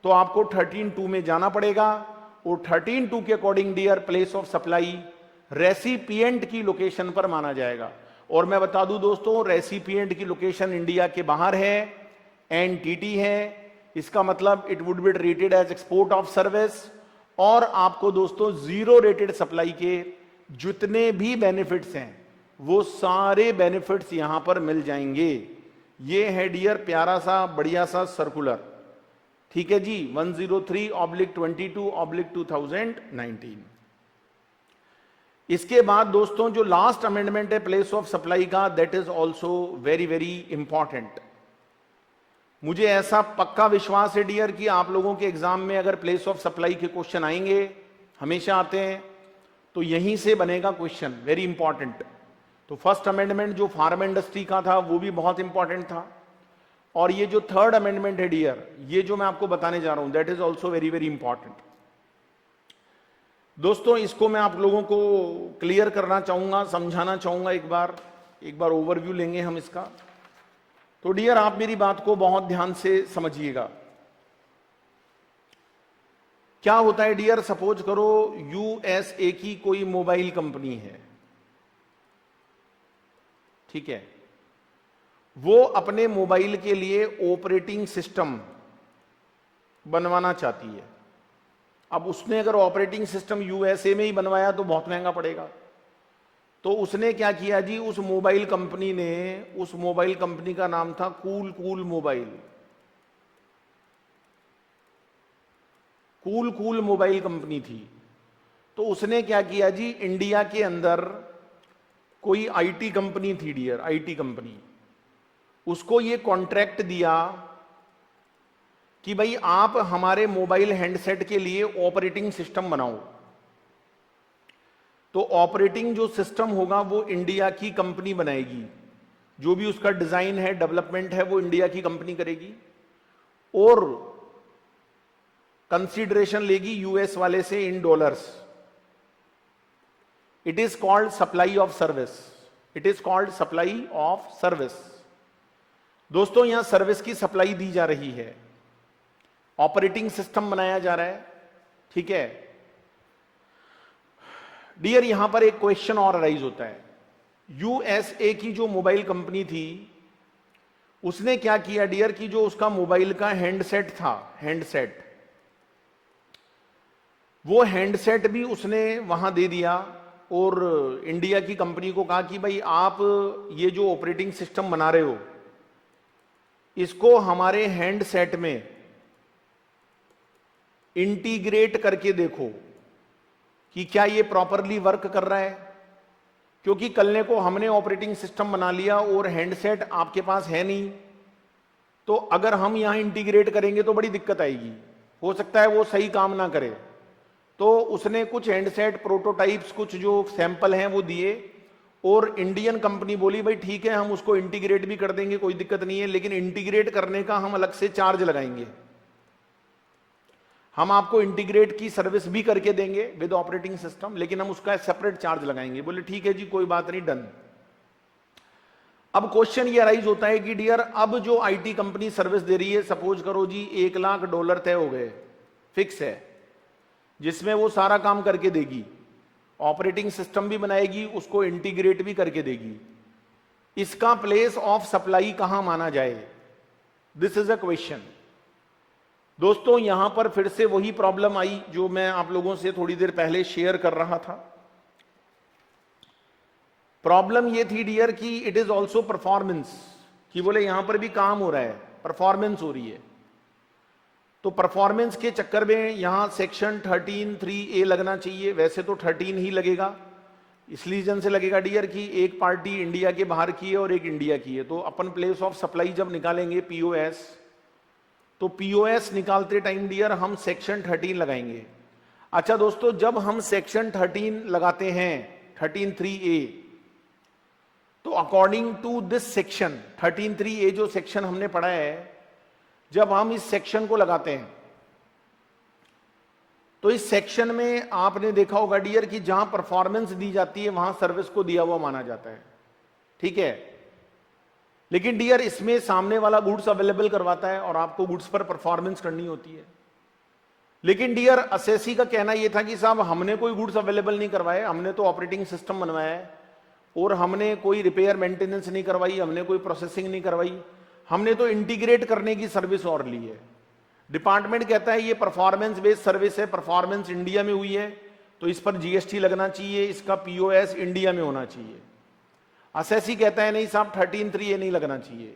तो आपको 13(2) में जाना पड़ेगा और 13(2) के according dear place of supply recipient की लोकेशन पर माना जाएगा। और मैं बता दूं दोस्तों, रेसिपिएंट की लोकेशन इंडिया के बाहर है, एनटीटी है, इसका मतलब it would be treated as export of service और आपको दोस्तों 0 रेटेड सप्लाई के जितने भी बेनिफिट्स हैं वो सारे बेनिफिट्स यहां पर मिल जाएंगे। ये है डियर प्यारा सा बढ़िया सा सर्कुलर, ठीक है जी, 103/22/2019। इसके बाद दोस्तों जो लास्ट अमेंडमेंट है प्लेस ऑफ सप्लाई का, that is also very very important. मुझे ऐसा पक्का विश्वास है डियर कि आप लोगों के एग्जाम में अगर प्लेस ऑफ सप्लाई के क्वेश्चन आएंगे, हमेशा आते हैं, तो यहीं से बनेगा क्वेश्चन, वेरी इंपॉर्टेंट। तो फर्स्ट अमेंडमेंट जो फार्म इंडस्ट्री का था वो भी बहुत इंपॉर्टेंट था, और ये जो थर्ड अमेंडमेंट है डियर, ये जो मैं आपको बताने जा रहा हूं, that is also very very important. दोस्तों इसको मैं आप लोगों को क्लियर करना चाहूंगा, समझाना चाहूंगा, एक बार ओवरव्यू लेंगे हम इसका। तो डियर आप मेरी बात को बहुत ध्यान से समझिएगा। क्या होता है डियर, सपोज करो यूएसए की कोई मोबाइल कंपनी है, ठीक है, वो अपने मोबाइल के लिए ऑपरेटिंग सिस्टम बनवाना चाहती है। अब उसने अगर ऑपरेटिंग सिस्टम यूएसए में ही बनवाया तो बहुत महंगा पड़ेगा, तो उसने क्या किया जी, उस मोबाइल कंपनी का नाम था कूल मोबाइल कंपनी थी। तो उसने क्या किया जी, इंडिया के अंदर कोई आईटी कंपनी थी डियर, आईटी कंपनी, उसको ये कॉन्ट्रैक्ट दिया कि भाई आप हमारे मोबाइल हैंडसेट के लिए ऑपरेटिंग सिस्टम बनाओ। तो ऑपरेटिंग जो सिस्टम होगा वो इंडिया की कंपनी बनाएगी, जो भी उसका डिजाइन है, डेवलपमेंट है, वो इंडिया की कंपनी करेगी और कंसीडरेशन लेगी यूएस वाले से in dollars. It is called supply of service, it is called supply of service. दोस्तों यहां सर्विस की सप्लाई दी जा रही है, ऑपरेटिंग सिस्टम बनाया जा रहा है, ठीक है डियर। यहां पर एक क्वेश्चन और अराइज होता है। यूएसए की जो मोबाइल कंपनी थी उसने क्या किया डियर कि जो उसका मोबाइल का हैंडसेट था, हैंडसेट, वो हैंडसेट भी उसने वहां दे दिया और इंडिया की कंपनी को कहा कि भाई आप ये जो ऑपरेटिंग सिस्टम बना रहे हो इसको हमारे हैंडसेट में इंटीग्रेट करके देखो कि क्या ये प्रॉपरली वर्क कर रहा है, क्योंकि कल को हमने ऑपरेटिंग सिस्टम बना लिया और हैंडसेट आपके पास है नहीं, तो अगर हम यहां इंटीग्रेट करेंगे तो बड़ी दिक्कत आएगी, हो सकता है वो सही काम ना करे। तो उसने कुछ हैंडसेट प्रोटोटाइप्स, कुछ जो सैंपल हैं वो दिए और इंडियन कंपनी बोली भाई ठीक है हम उसको इंटीग्रेट भी कर देंगे, कोई दिक्कत नहीं है, लेकिन इंटीग्रेट करने का हम अलग से चार्ज लगाएंगे, हम आपको इंटीग्रेट की सर्विस भी करके देंगे विद ऑपरेटिंग सिस्टम, लेकिन हम उसका सेपरेट चार्ज लगाएंगे। बोले ठीक है जी कोई बात नहीं, डन। अब क्वेश्चन ये अराइज होता है कि डियर अब जो आईटी कंपनी सर्विस दे रही है, सपोज करो जी $1,00,000 तय हो गए, फिक्स है, जिसमें वो सारा काम करके देगी, ऑपरेटिंग सिस्टम भी बनाएगी, उसको इंटीग्रेट भी करके देगी। इसका प्लेस ऑफ सप्लाई कहां माना जाए, दिस इज अ क्वेश्चन। दोस्तों यहां पर फिर से वही प्रॉब्लम आई जो मैं आप लोगों से थोड़ी देर पहले शेयर कर रहा था। प्रॉब्लम ये थी डियर कि इट इज ऑल्सो परफॉर्मेंस, कि बोले यहां पर भी काम हो रहा है, परफॉर्मेंस हो रही है। तो परफॉर्मेंस के चक्कर में यहां सेक्शन 13(3)(a) लगना चाहिए, वैसे तो 13 ही लगेगा, इस रीजन से लगेगा डियर कि एक पार्टी इंडिया के बाहर की है और एक इंडिया की है। तो अपन प्लेस ऑफ सप्लाई जब निकालेंगे पीओएस, तो पीओएस निकालते टाइम डियर हम सेक्शन 13 लगाएंगे। अच्छा दोस्तों जब हम सेक्शन 13 लगाते हैं 13(3)(a), तो according to this section 13(3)(a) जो सेक्शन हमने पढ़ा है, जब हम इस सेक्शन को लगाते हैं तो इस सेक्शन में आपने देखा होगा डियर कि जहां परफॉर्मेंस दी जाती है वहां सर्विस को दिया हुआ माना जाता है, ठीक है। लेकिन डियर इसमें सामने वाला गुड्स अवेलेबल करवाता है और आपको गुड्स पर परफॉर्मेंस करनी होती है। लेकिन डियर असेसी का कहना यह था कि साहब हमने कोई गुड्स अवेलेबल नहीं करवाए, हमने तो ऑपरेटिंग सिस्टम बनवाया है और हमने कोई रिपेयर मेंटेनेंस नहीं करवाई, हमने कोई प्रोसेसिंग नहीं करवाई, हमने तो इंटीग्रेट करने की सर्विस और ली है। डिपार्टमेंट कहता है ये परफॉर्मेंस बेस्ड सर्विस है, परफॉर्मेंस इंडिया में हुई है तो इस पर जीएसटी लगना चाहिए, इसका पीओएस इंडिया में होना चाहिए। असेसी कहता है नहीं साहब 13(3)(a) नहीं लगना चाहिए,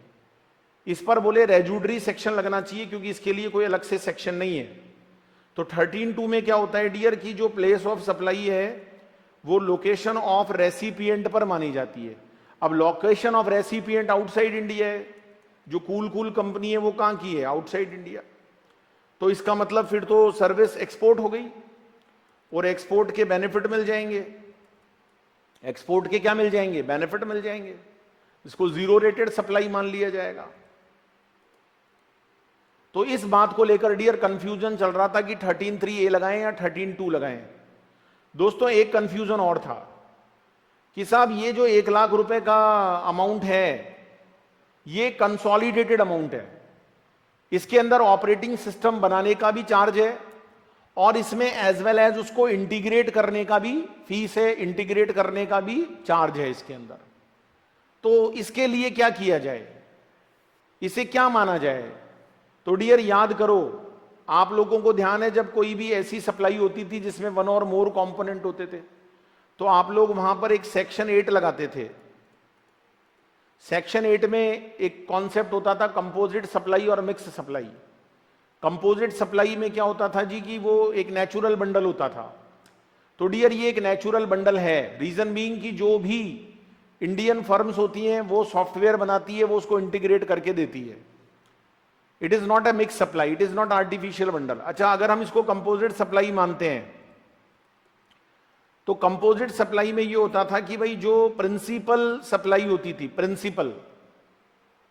इस पर बोले रेजुडरी सेक्शन लगना चाहिए क्योंकि इसके लिए कोई अलग से सेक्शन नहीं है। तो 13(2) में क्या होता है डियर की जो प्लेस ऑफ सप्लाई है वो लोकेशन ऑफ रेसिपिएंट पर मानी जाती है। अब location of recipient outside India है, जो कूल कंपनी है वो कहां की है, आउटसाइड इंडिया। तो इसका मतलब फिर तो सर्विस एक्सपोर्ट हो गई और एक्सपोर्ट के बेनिफिट मिल जाएंगे, एक्सपोर्ट के क्या मिल जाएंगे, बेनिफिट मिल जाएंगे, इसको जीरो रेटेड सप्लाई मान लिया जाएगा। तो इस बात को लेकर डियर कंफ्यूजन चल रहा था कि 13(3)(a) लगाएं या 13(2) लगाएं। दोस्तों एक कंफ्यूजन और था कि साहब ये जो 1,00,000 रुपए का अमाउंट है ये कंसोलिडेटेड अमाउंट है, इसके अंदर ऑपरेटिंग सिस्टम बनाने का भी चार्ज है और इसमें एज वेल एज उसको इंटीग्रेट करने का भी फीस है, इंटीग्रेट करने का भी चार्ज है इसके अंदर। तो इसके लिए क्या किया जाए, इसे क्या माना जाए। तो डियर याद करो, आप लोगों को ध्यान है जब कोई भी ऐसी सप्लाई होती थी जिसमें 1 और मोर कंपोनेंट होते थे तो आप लोग वहां पर एक सेक्शन 8 लगाते थे। सेक्शन 8 में एक कॉन्सेप्ट होता था कंपोजिट सप्लाई और मिक्स सप्लाई। कंपोजिट सप्लाई में क्या होता था जी कि वो एक नेचुरल बंडल होता था। तो डियर ये एक नेचुरल बंडल है, रीजन बीइंग कि जो भी इंडियन फर्म्स होती हैं वो सॉफ्टवेयर बनाती है, वो उसको इंटीग्रेट करके देती है। It is not a mix supply, it is not artificial bundle. अच्छा अगर हम इसको कंपोजिट सप्लाई मानते हैं तो कंपोजिट सप्लाई में ये होता था कि भाई जो प्रिंसिपल सप्लाई होती थी, प्रिंसिपल,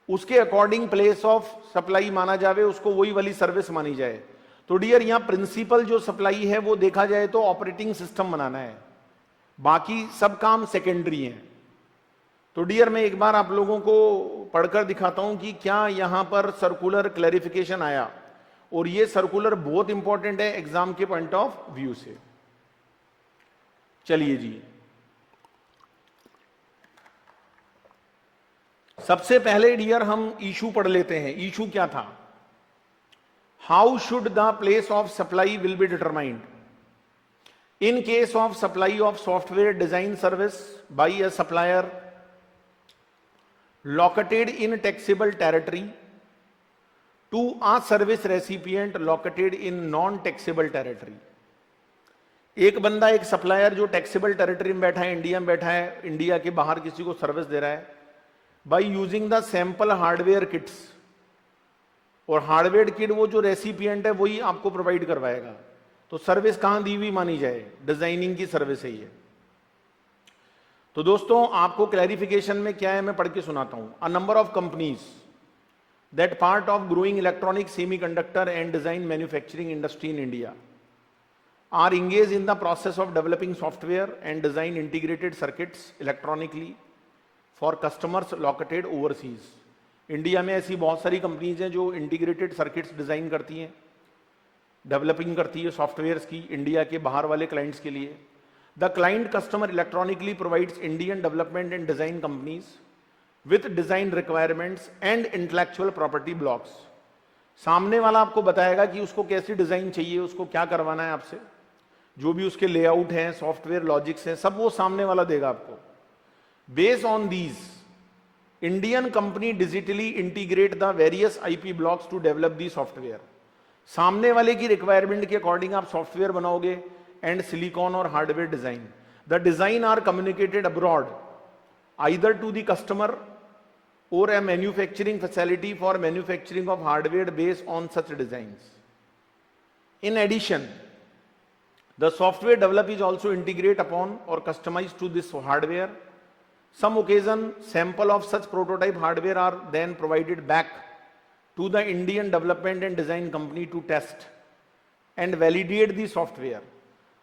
उसके अकॉर्डिंग प्लेस ऑफ सप्लाई माना जावे, उसको वही वाली सर्विस मानी जाए। तो डियर यहां प्रिंसिपल जो सप्लाई है वो देखा जाए तो ऑपरेटिंग सिस्टम बनाना है, बाकी सब काम सेकेंडरी हैं। तो डियर मैं एक बार आप लोगों को पढ़कर दिखाता हूं कि क्या यहां पर सर्कुलर क्लैरिफिकेशन आया, और ये सर्कुलर बहुत इंपॉर्टेंट है एग्जाम के पॉइंट ऑफ व्यू से। चलिए जी, सबसे पहले डियर हम इशू पढ़ लेते हैं। इशू क्या था? How should the place of supply will be determined in case of supply of software design service by a supplier located in taxable territory to a service recipient located in non-taxable territory। एक बंदा, एक supplier जो taxable territory में बैठा है, India में बैठा है, इंडिया के बाहर किसी को सर्विस दे रहा है by using the sample hardware kits, और हार्डवेयर किट वो जो रेसिपिएंट है वही आपको प्रोवाइड करवाएगा। तो सर्विस कहां दी हुई मानी जाए? डिजाइनिंग की सर्विस है ये। तो दोस्तों आपको क्लैरिफिकेशन में क्या है मैं पढ़ के सुनाता हूं। A number of companies that part of growing electronic semiconductor and design manufacturing industry in India are engage in the process of developing software and design integrated circuits electronically for customers located overseas. India में ऐसी बहुत सारी companies हैं जो integrated circuits design करती हैं, developing करती है सॉफ्टवेयर्स की इंडिया के बाहर वाले क्लाइंट्स के लिए। The client customer electronically provides Indian development and design companies with design requirements and intellectual property blocks। सामने वाला आपको बताएगा कि उसको कैसी डिजाइन चाहिए, उसको क्या करवाना है आपसे, जो भी उसके लेआउट हैं, सॉफ्टवेयर लॉजिक्स हैं, सब वो सामने वाला देगा आपको। Based on these Indian company digitally integrate the various IP blocks to develop the software. सामने वाले की रिक्वायरमेंट के अकॉर्डिंग आप सॉफ्टवेयर बनाओगे and silicon or hardware design. The design are communicated abroad either to the customer or a manufacturing facility for manufacturing of hardware based on such designs. In addition, the software developed is also integrate upon or customized to this hardware. Some occasion sample of such prototype hardware are then provided back to the Indian development and design company to test and validate the software।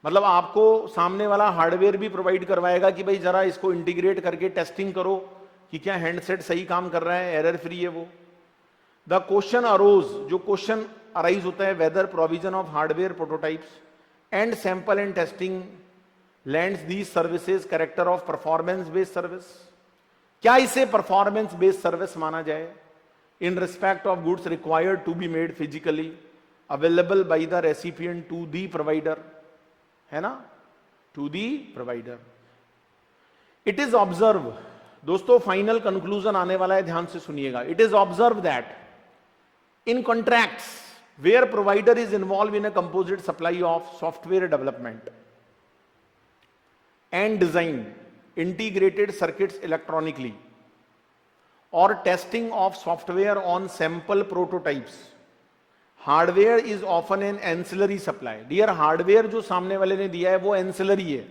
मतलब आपको सामने वाला hardware भी provide करवाएगा कि भाई जरा इसको इंटीग्रेट करके टेस्टिंग करो कि क्या हैंडसेट सही काम कर रहा है, एरर फ्री है वो। द क्वेश्चन अरोज, जो क्वेश्चन अराइज होता है, whether provision of hardware prototypes and sample and testing lends these services character of performance based service. क्या इसे परफॉर्मेंस बेस्ड सर्विस माना जाए in respect of goods required to be made physically available by the recipient to the provider, है ना, to the provider. It is observe, दोस्तों final conclusion आने वाला है, ध्यान से सुनिएगा। It is observe that in contracts where provider is involve in a composite supply of software development and design integrated circuits electronically और testing of software on sample prototypes, hardware is often an ancillary supply. Dear hardware जो सामने वाले ने दिया है वो ancillary है,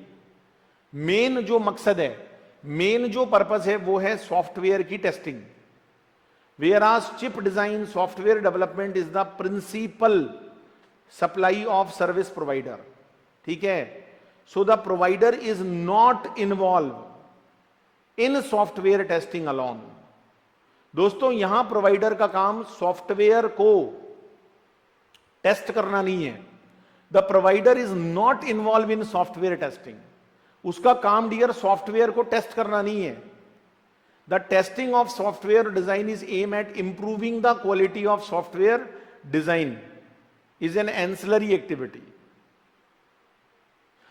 main जो मकसद है, मेन जो पर्पस है वो है सॉफ्टवेयर की testing. Whereas chip design software development is the principal supply of service provider. ठीक है, so the provider is not involve in software testing alone. दोस्तों यहां प्रोवाइडर का काम सॉफ्टवेयर को टेस्ट करना नहीं है। The provider is not involve in software testing, उसका काम डियर सॉफ्टवेयर को टेस्ट करना नहीं है। The testing of software design is aim at improving the quality of software design is an ancillary activity.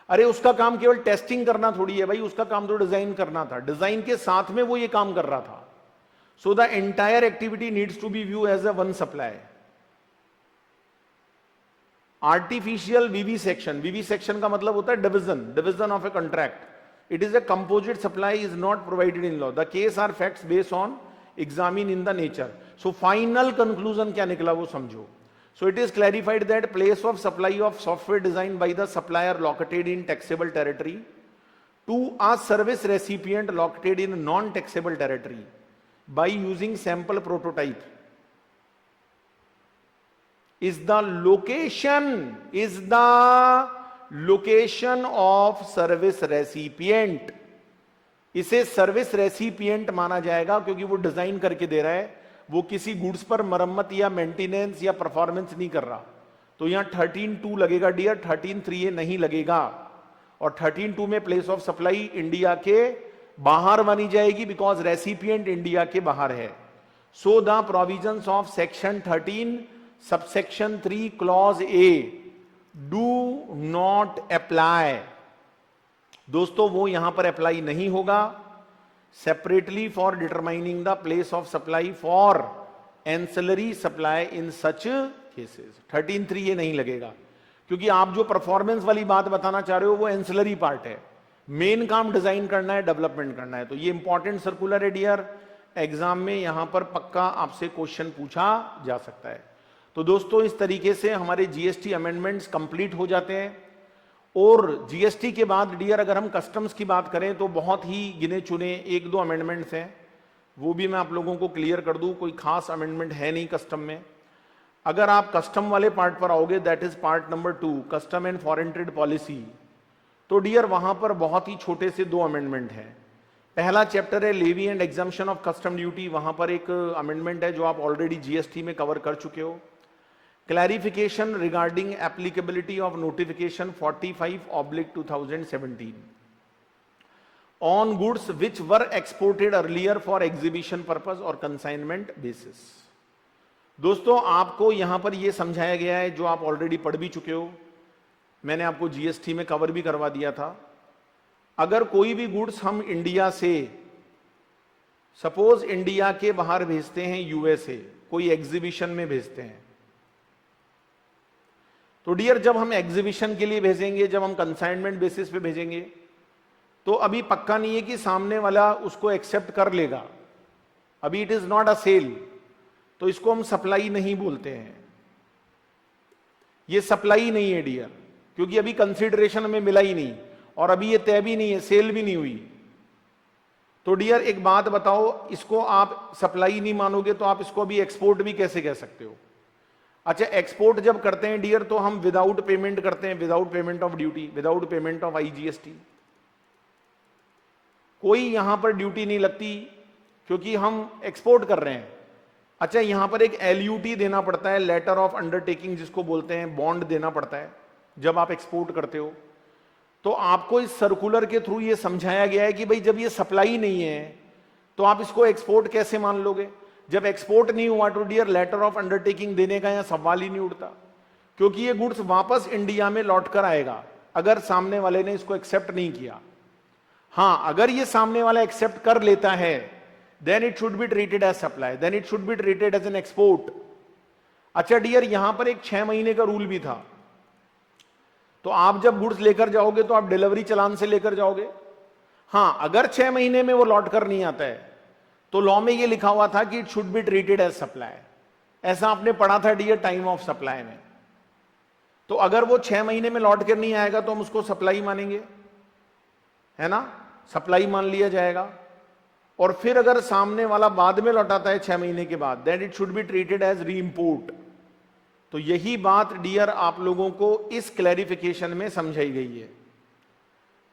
अरे उसका काम केवल टेस्टिंग करना थोड़ी है भाई, उसका काम तो डिजाइन करना था, डिजाइन के साथ में वो ये काम कर रहा था। So the entire activity needs to be view as a one supply. Artificial वीवी सेक्शन का मतलब होता है division of a contract. It is a composite supply is not provided in law. The case are facts based on examine in the nature. So final conclusion क्या निकला वो समझो। So it is clarified that place of supply of software design by the supplier located in taxable territory to a service recipient located in non-taxable territory by using sample prototype is the location of service recipient. इसे service recipient माना जाएगा क्योंकि वो design करके दे रहा है, वो किसी गुड्स पर मरम्मत या मेंटेनेंस या परफॉर्मेंस नहीं कर रहा। तो यहां 13(2) लगेगा डियर, 13(3) नहीं लगेगा। और 13(2) में प्लेस ऑफ सप्लाई इंडिया के बाहर मानी जाएगी बिकॉज रेसिपिएंट इंडिया के बाहर है। So the provisions of section 13 subsection 3 clause A do not apply. दोस्तों वो यहां पर अप्लाई नहीं होगा। Separately for determining the place of supply for ancillary supply in such cases. 13(3) ये नहीं लगेगा क्योंकि आप जो परफॉर्मेंस वाली बात बताना चाह रहे हो वो एंसिलरी पार्ट है, मेन काम डिजाइन करना है, डेवलपमेंट करना है। तो ये इंपॉर्टेंट सर्कुलर है डियर, एग्जाम में यहां पर पक्का आपसे क्वेश्चन पूछा जा सकता है। तो दोस्तों इस तरीके से हमारे जीएसटी अमेंडमेंट्स कंप्लीट हो जाते हैं। और जीएसटी के बाद डियर अगर हम कस्टम्स की बात करें तो बहुत ही गिने चुने 1-2 अमेंडमेंट्स हैं, वो भी मैं आप लोगों को क्लियर कर दूं। कोई खास अमेंडमेंट है नहीं कस्टम में। अगर आप कस्टम वाले पार्ट पर आओगे, that is part number 2, custom and foreign trade policy, तो डियर वहां पर बहुत ही छोटे से 2 अमेंडमेंट हैं। पहला चैप्टर है levy and exemption of custom duty, वहां पर एक अमेंडमेंट है जो आप ऑलरेडी जीएसटी में कवर कर चुके हो। Clarification regarding applicability of notification 45/2017 on goods which were exported earlier for exhibition purpose और कंसाइनमेंट बेसिस। दोस्तों आपको यहां पर यह समझाया गया है जो आप ऑलरेडी पढ़ भी चुके हो, मैंने आपको जीएसटी में कवर भी करवा दिया था। अगर कोई भी गुड्स हम इंडिया से, सपोज इंडिया के बाहर भेजते हैं यूएसए, कोई एग्जीबिशन में भेजते हैं, तो डियर जब हम एग्जीबिशन के लिए भेजेंगे, जब हम कंसाइनमेंट बेसिस पे भेजेंगे, तो अभी पक्का नहीं है कि सामने वाला उसको एक्सेप्ट कर लेगा। अभी it is not a sale, तो इसको हम सप्लाई नहीं बोलते हैं। ये सप्लाई नहीं है डियर, क्योंकि अभी कंसीडरेशन में मिला ही नहीं और अभी ये तय भी नहीं है, सेल भी नहीं हुई। तो डियर एक बात बताओ, इसको आप सप्लाई नहीं मानोगे तो आप इसको अभी एक्सपोर्ट भी कैसे कह सकते हो? अच्छा, एक्सपोर्ट जब करते हैं डियर तो हम विदाउट पेमेंट करते हैं, without payment of duty, without payment of IGST. कोई यहां पर ड्यूटी नहीं लगती क्योंकि हम एक्सपोर्ट कर रहे हैं। अच्छा, यहां पर एक एलयूटी देना पड़ता है, लेटर ऑफ अंडरटेकिंग जिसको बोलते हैं, बॉन्ड देना पड़ता है जब आप एक्सपोर्ट करते हो। तो आपको इस सर्कुलर के थ्रू ये समझाया गया है कि भाई जब ये सप्लाई नहीं है तो आप इसको एक्सपोर्ट कैसे मान लोगे? जब एक्सपोर्ट नहीं हुआ तो डियर लेटर ऑफ अंडरटेकिंग देने का यहां सवाल ही नहीं उठता, क्योंकि ये गुड्स वापस इंडिया में लौट कर आएगा अगर सामने वाले ने इसको एक्सेप्ट नहीं किया। हां, अगर ये सामने वाला एक्सेप्ट कर लेता है then it should be treated as supply, then it should be treated as an export. अच्छा डियर, यहां पर एक 6 महीने का रूल भी था। तो आप जब गुड्स लेकर जाओगे तो आप डिलीवरी चालान से लेकर जाओगे। हां, अगर 6 महीने में वो लौट कर नहीं आता है तो लॉ में ये लिखा हुआ था कि it should be treated as supply. ऐसा आपने पढ़ा था डियर टाइम ऑफ सप्लाई में। तो अगर वो 6 महीने में लौट कर नहीं आएगा तो हम उसको सप्लाई मानेंगे, है ना? सप्लाई मान लिया जाएगा। और फिर अगर सामने वाला बाद में लौटाता है 6 महीने के बाद, then it should be treated as re import. तो यही बात डियर आप लोगों को इस क्लैरिफिकेशन में समझाई गई है।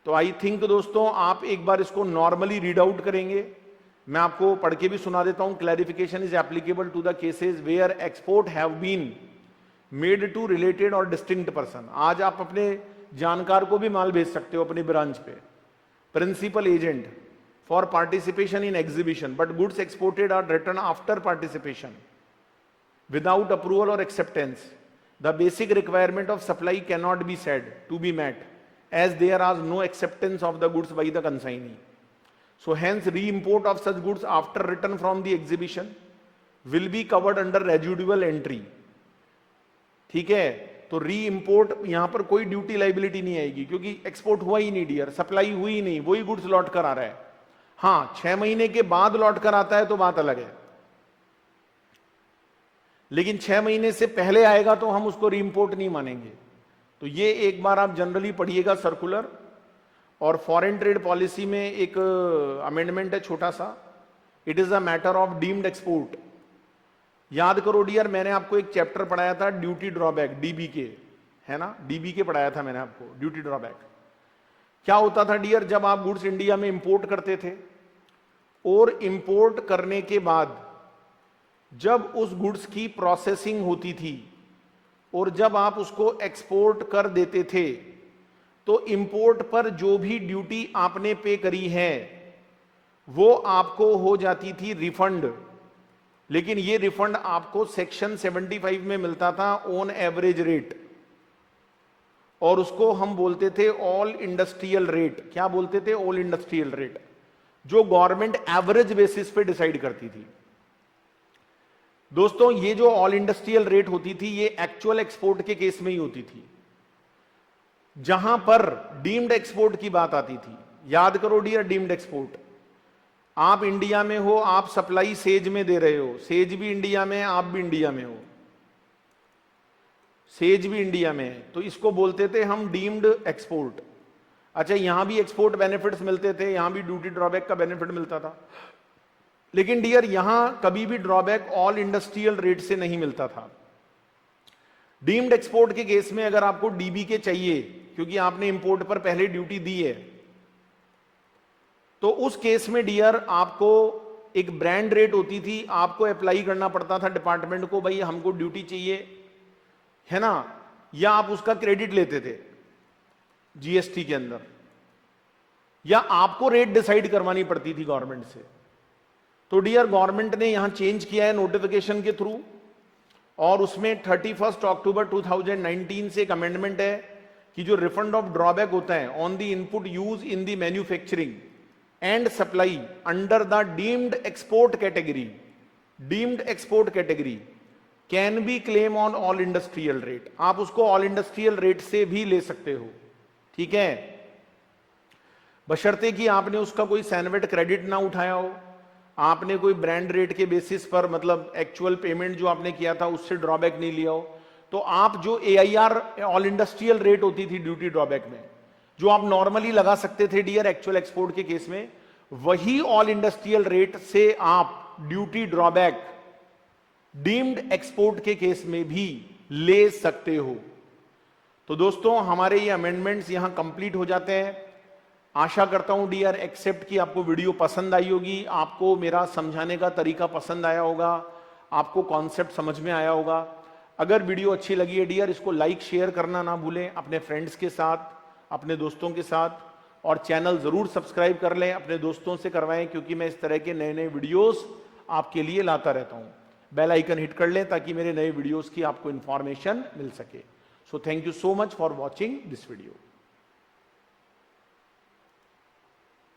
तो आई थिंक दोस्तों आप एक बार इसको नॉर्मली रीड आउट करेंगे। मैं आपको पढ़ के भी सुना देता हूं। Clarification is applicable to the cases where export have been made to related और डिस्टिंक्ट पर्सन। आज आप अपने जानकार को भी माल भेज सकते हो अपनी ब्रांच पे, principal agent for participation in exhibition, but goods exported are return after participation without approval or acceptance. The basic requirement of supply cannot be said to be met as there is no acceptance of the goods by the consignee. So hence re-import of such goods after return from the exhibition will be covered under residual entry. ठीक है, तो री import यहां पर कोई duty liability नहीं आएगी क्योंकि एक्सपोर्ट हुआ ही नहीं डियर, सप्लाई हुई ही नहीं, वही गुड्स लौट कर आ रहा है। हां, 6 महीने के बाद लौट कर आता है तो बात अलग है, लेकिन 6 महीने से पहले आएगा तो हम उसको री इंपोर्ट नहीं मानेंगे। तो ये एक बार आप जनरली पढ़िएगा सर्कुलर। और फॉरेन ट्रेड पॉलिसी में एक अमेंडमेंट है छोटा सा, it is a matter of deemed export. याद करो डियर, मैंने आपको एक चैप्टर पढ़ाया था ड्यूटी ड्रॉबैक, डीबी के, है ना, डीबी के पढ़ाया था मैंने आपको, ड्यूटी ड्रॉबैक। क्या होता था डियर, जब आप गुड्स इंडिया में इंपोर्ट करते थे और इंपोर्ट करने के बाद जब उस गुड्स की प्रोसेसिंग होती थी और जब आप उसको एक्सपोर्ट कर देते थे, तो इंपोर्ट पर जो भी ड्यूटी आपने पे करी है वो आपको हो जाती थी रिफंड। लेकिन ये रिफंड आपको सेक्शन 75 में मिलता था ऑन एवरेज रेट, और उसको हम बोलते थे ऑल इंडस्ट्रियल रेट। क्या बोलते थे? ऑल इंडस्ट्रियल रेट, जो गवर्नमेंट एवरेज बेसिस पे डिसाइड करती थी। दोस्तों, ये जो ऑल इंडस्ट्रियल रेट होती थी ये एक्चुअल एक्सपोर्ट के केस में ही होती थी। जहां पर डीम्ड एक्सपोर्ट की बात आती थी, याद करो डियर, डीम्ड एक्सपोर्ट, आप इंडिया में हो, आप सप्लाई सेज में दे रहे हो, सेज भी इंडिया में है, आप भी इंडिया में हो, सेज भी इंडिया में है, तो इसको बोलते थे हम डीम्ड एक्सपोर्ट। अच्छा, यहां भी एक्सपोर्ट बेनिफिट्स मिलते थे, यहां भी ड्यूटी ड्रॉबैक का बेनिफिट मिलता था, लेकिन डियर यहां कभी भी ड्रॉबैक ऑल इंडस्ट्रियल रेट से नहीं मिलता था। डीम्ड एक्सपोर्ट के केस में अगर आपको डीबी के चाहिए, क्योंकि आपने इंपोर्ट पर पहले ड्यूटी दी है, तो उस केस में डियर आपको एक ब्रांड रेट होती थी, आपको अप्लाई करना पड़ता था डिपार्टमेंट को, भाई हमको ड्यूटी चाहिए, है ना, या आप उसका क्रेडिट लेते थे जीएसटी के अंदर, या आपको रेट डिसाइड करवानी पड़ती थी गवर्नमेंट से। तो डियर गवर्नमेंट ने यहां चेंज किया है नोटिफिकेशन के थ्रू, और उसमें 31 अक्टूबर 2019 से एक अमेंडमेंट है कि जो रिफंड ऑफ ड्रॉबैक होता है on the input use in the manufacturing and supply under the deemed export category, deemed export category can be claim on all industrial rate. आप उसको ऑल इंडस्ट्रियल रेट से भी ले सकते हो, ठीक है, बशर्ते कि आपने उसका कोई सैनवेट क्रेडिट ना उठाया हो, आपने कोई ब्रांड रेट के बेसिस पर, मतलब एक्चुअल पेमेंट जो आपने किया था उससे ड्रॉबैक नहीं लिया हो। तो आप जो AIR ऑल इंडस्ट्रियल रेट होती थी ड्यूटी ड्रॉबैक में, जो आप नॉर्मली लगा सकते थे डियर एक्चुअल एक्सपोर्ट के केस में, वही ऑल इंडस्ट्रियल रेट से आप ड्यूटी ड्रॉबैक डीम्ड एक्सपोर्ट के केस में भी ले सकते हो। तो दोस्तों, हमारे ये अमेंडमेंट्स यहां कंप्लीट हो जाते हैं। आशा करता हूं डियर एक्सेप्ट कि आपको वीडियो पसंद आई होगी, आपको मेरा समझाने का तरीका पसंद आया होगा, आपको कॉन्सेप्ट समझ में आया होगा। अगर वीडियो अच्छी लगी है डियर, इसको लाइक शेयर करना ना भूलें अपने फ्रेंड्स के साथ, अपने दोस्तों के साथ, और चैनल जरूर सब्सक्राइब कर लें, अपने दोस्तों से करवाएं, क्योंकि मैं इस तरह के नए नए वीडियोस आपके लिए लाता रहता हूं। बेल आइकन हिट कर लें ताकि मेरे नए वीडियोस की आपको इंफॉर्मेशन मिल सके। So thank you so much for watching this video.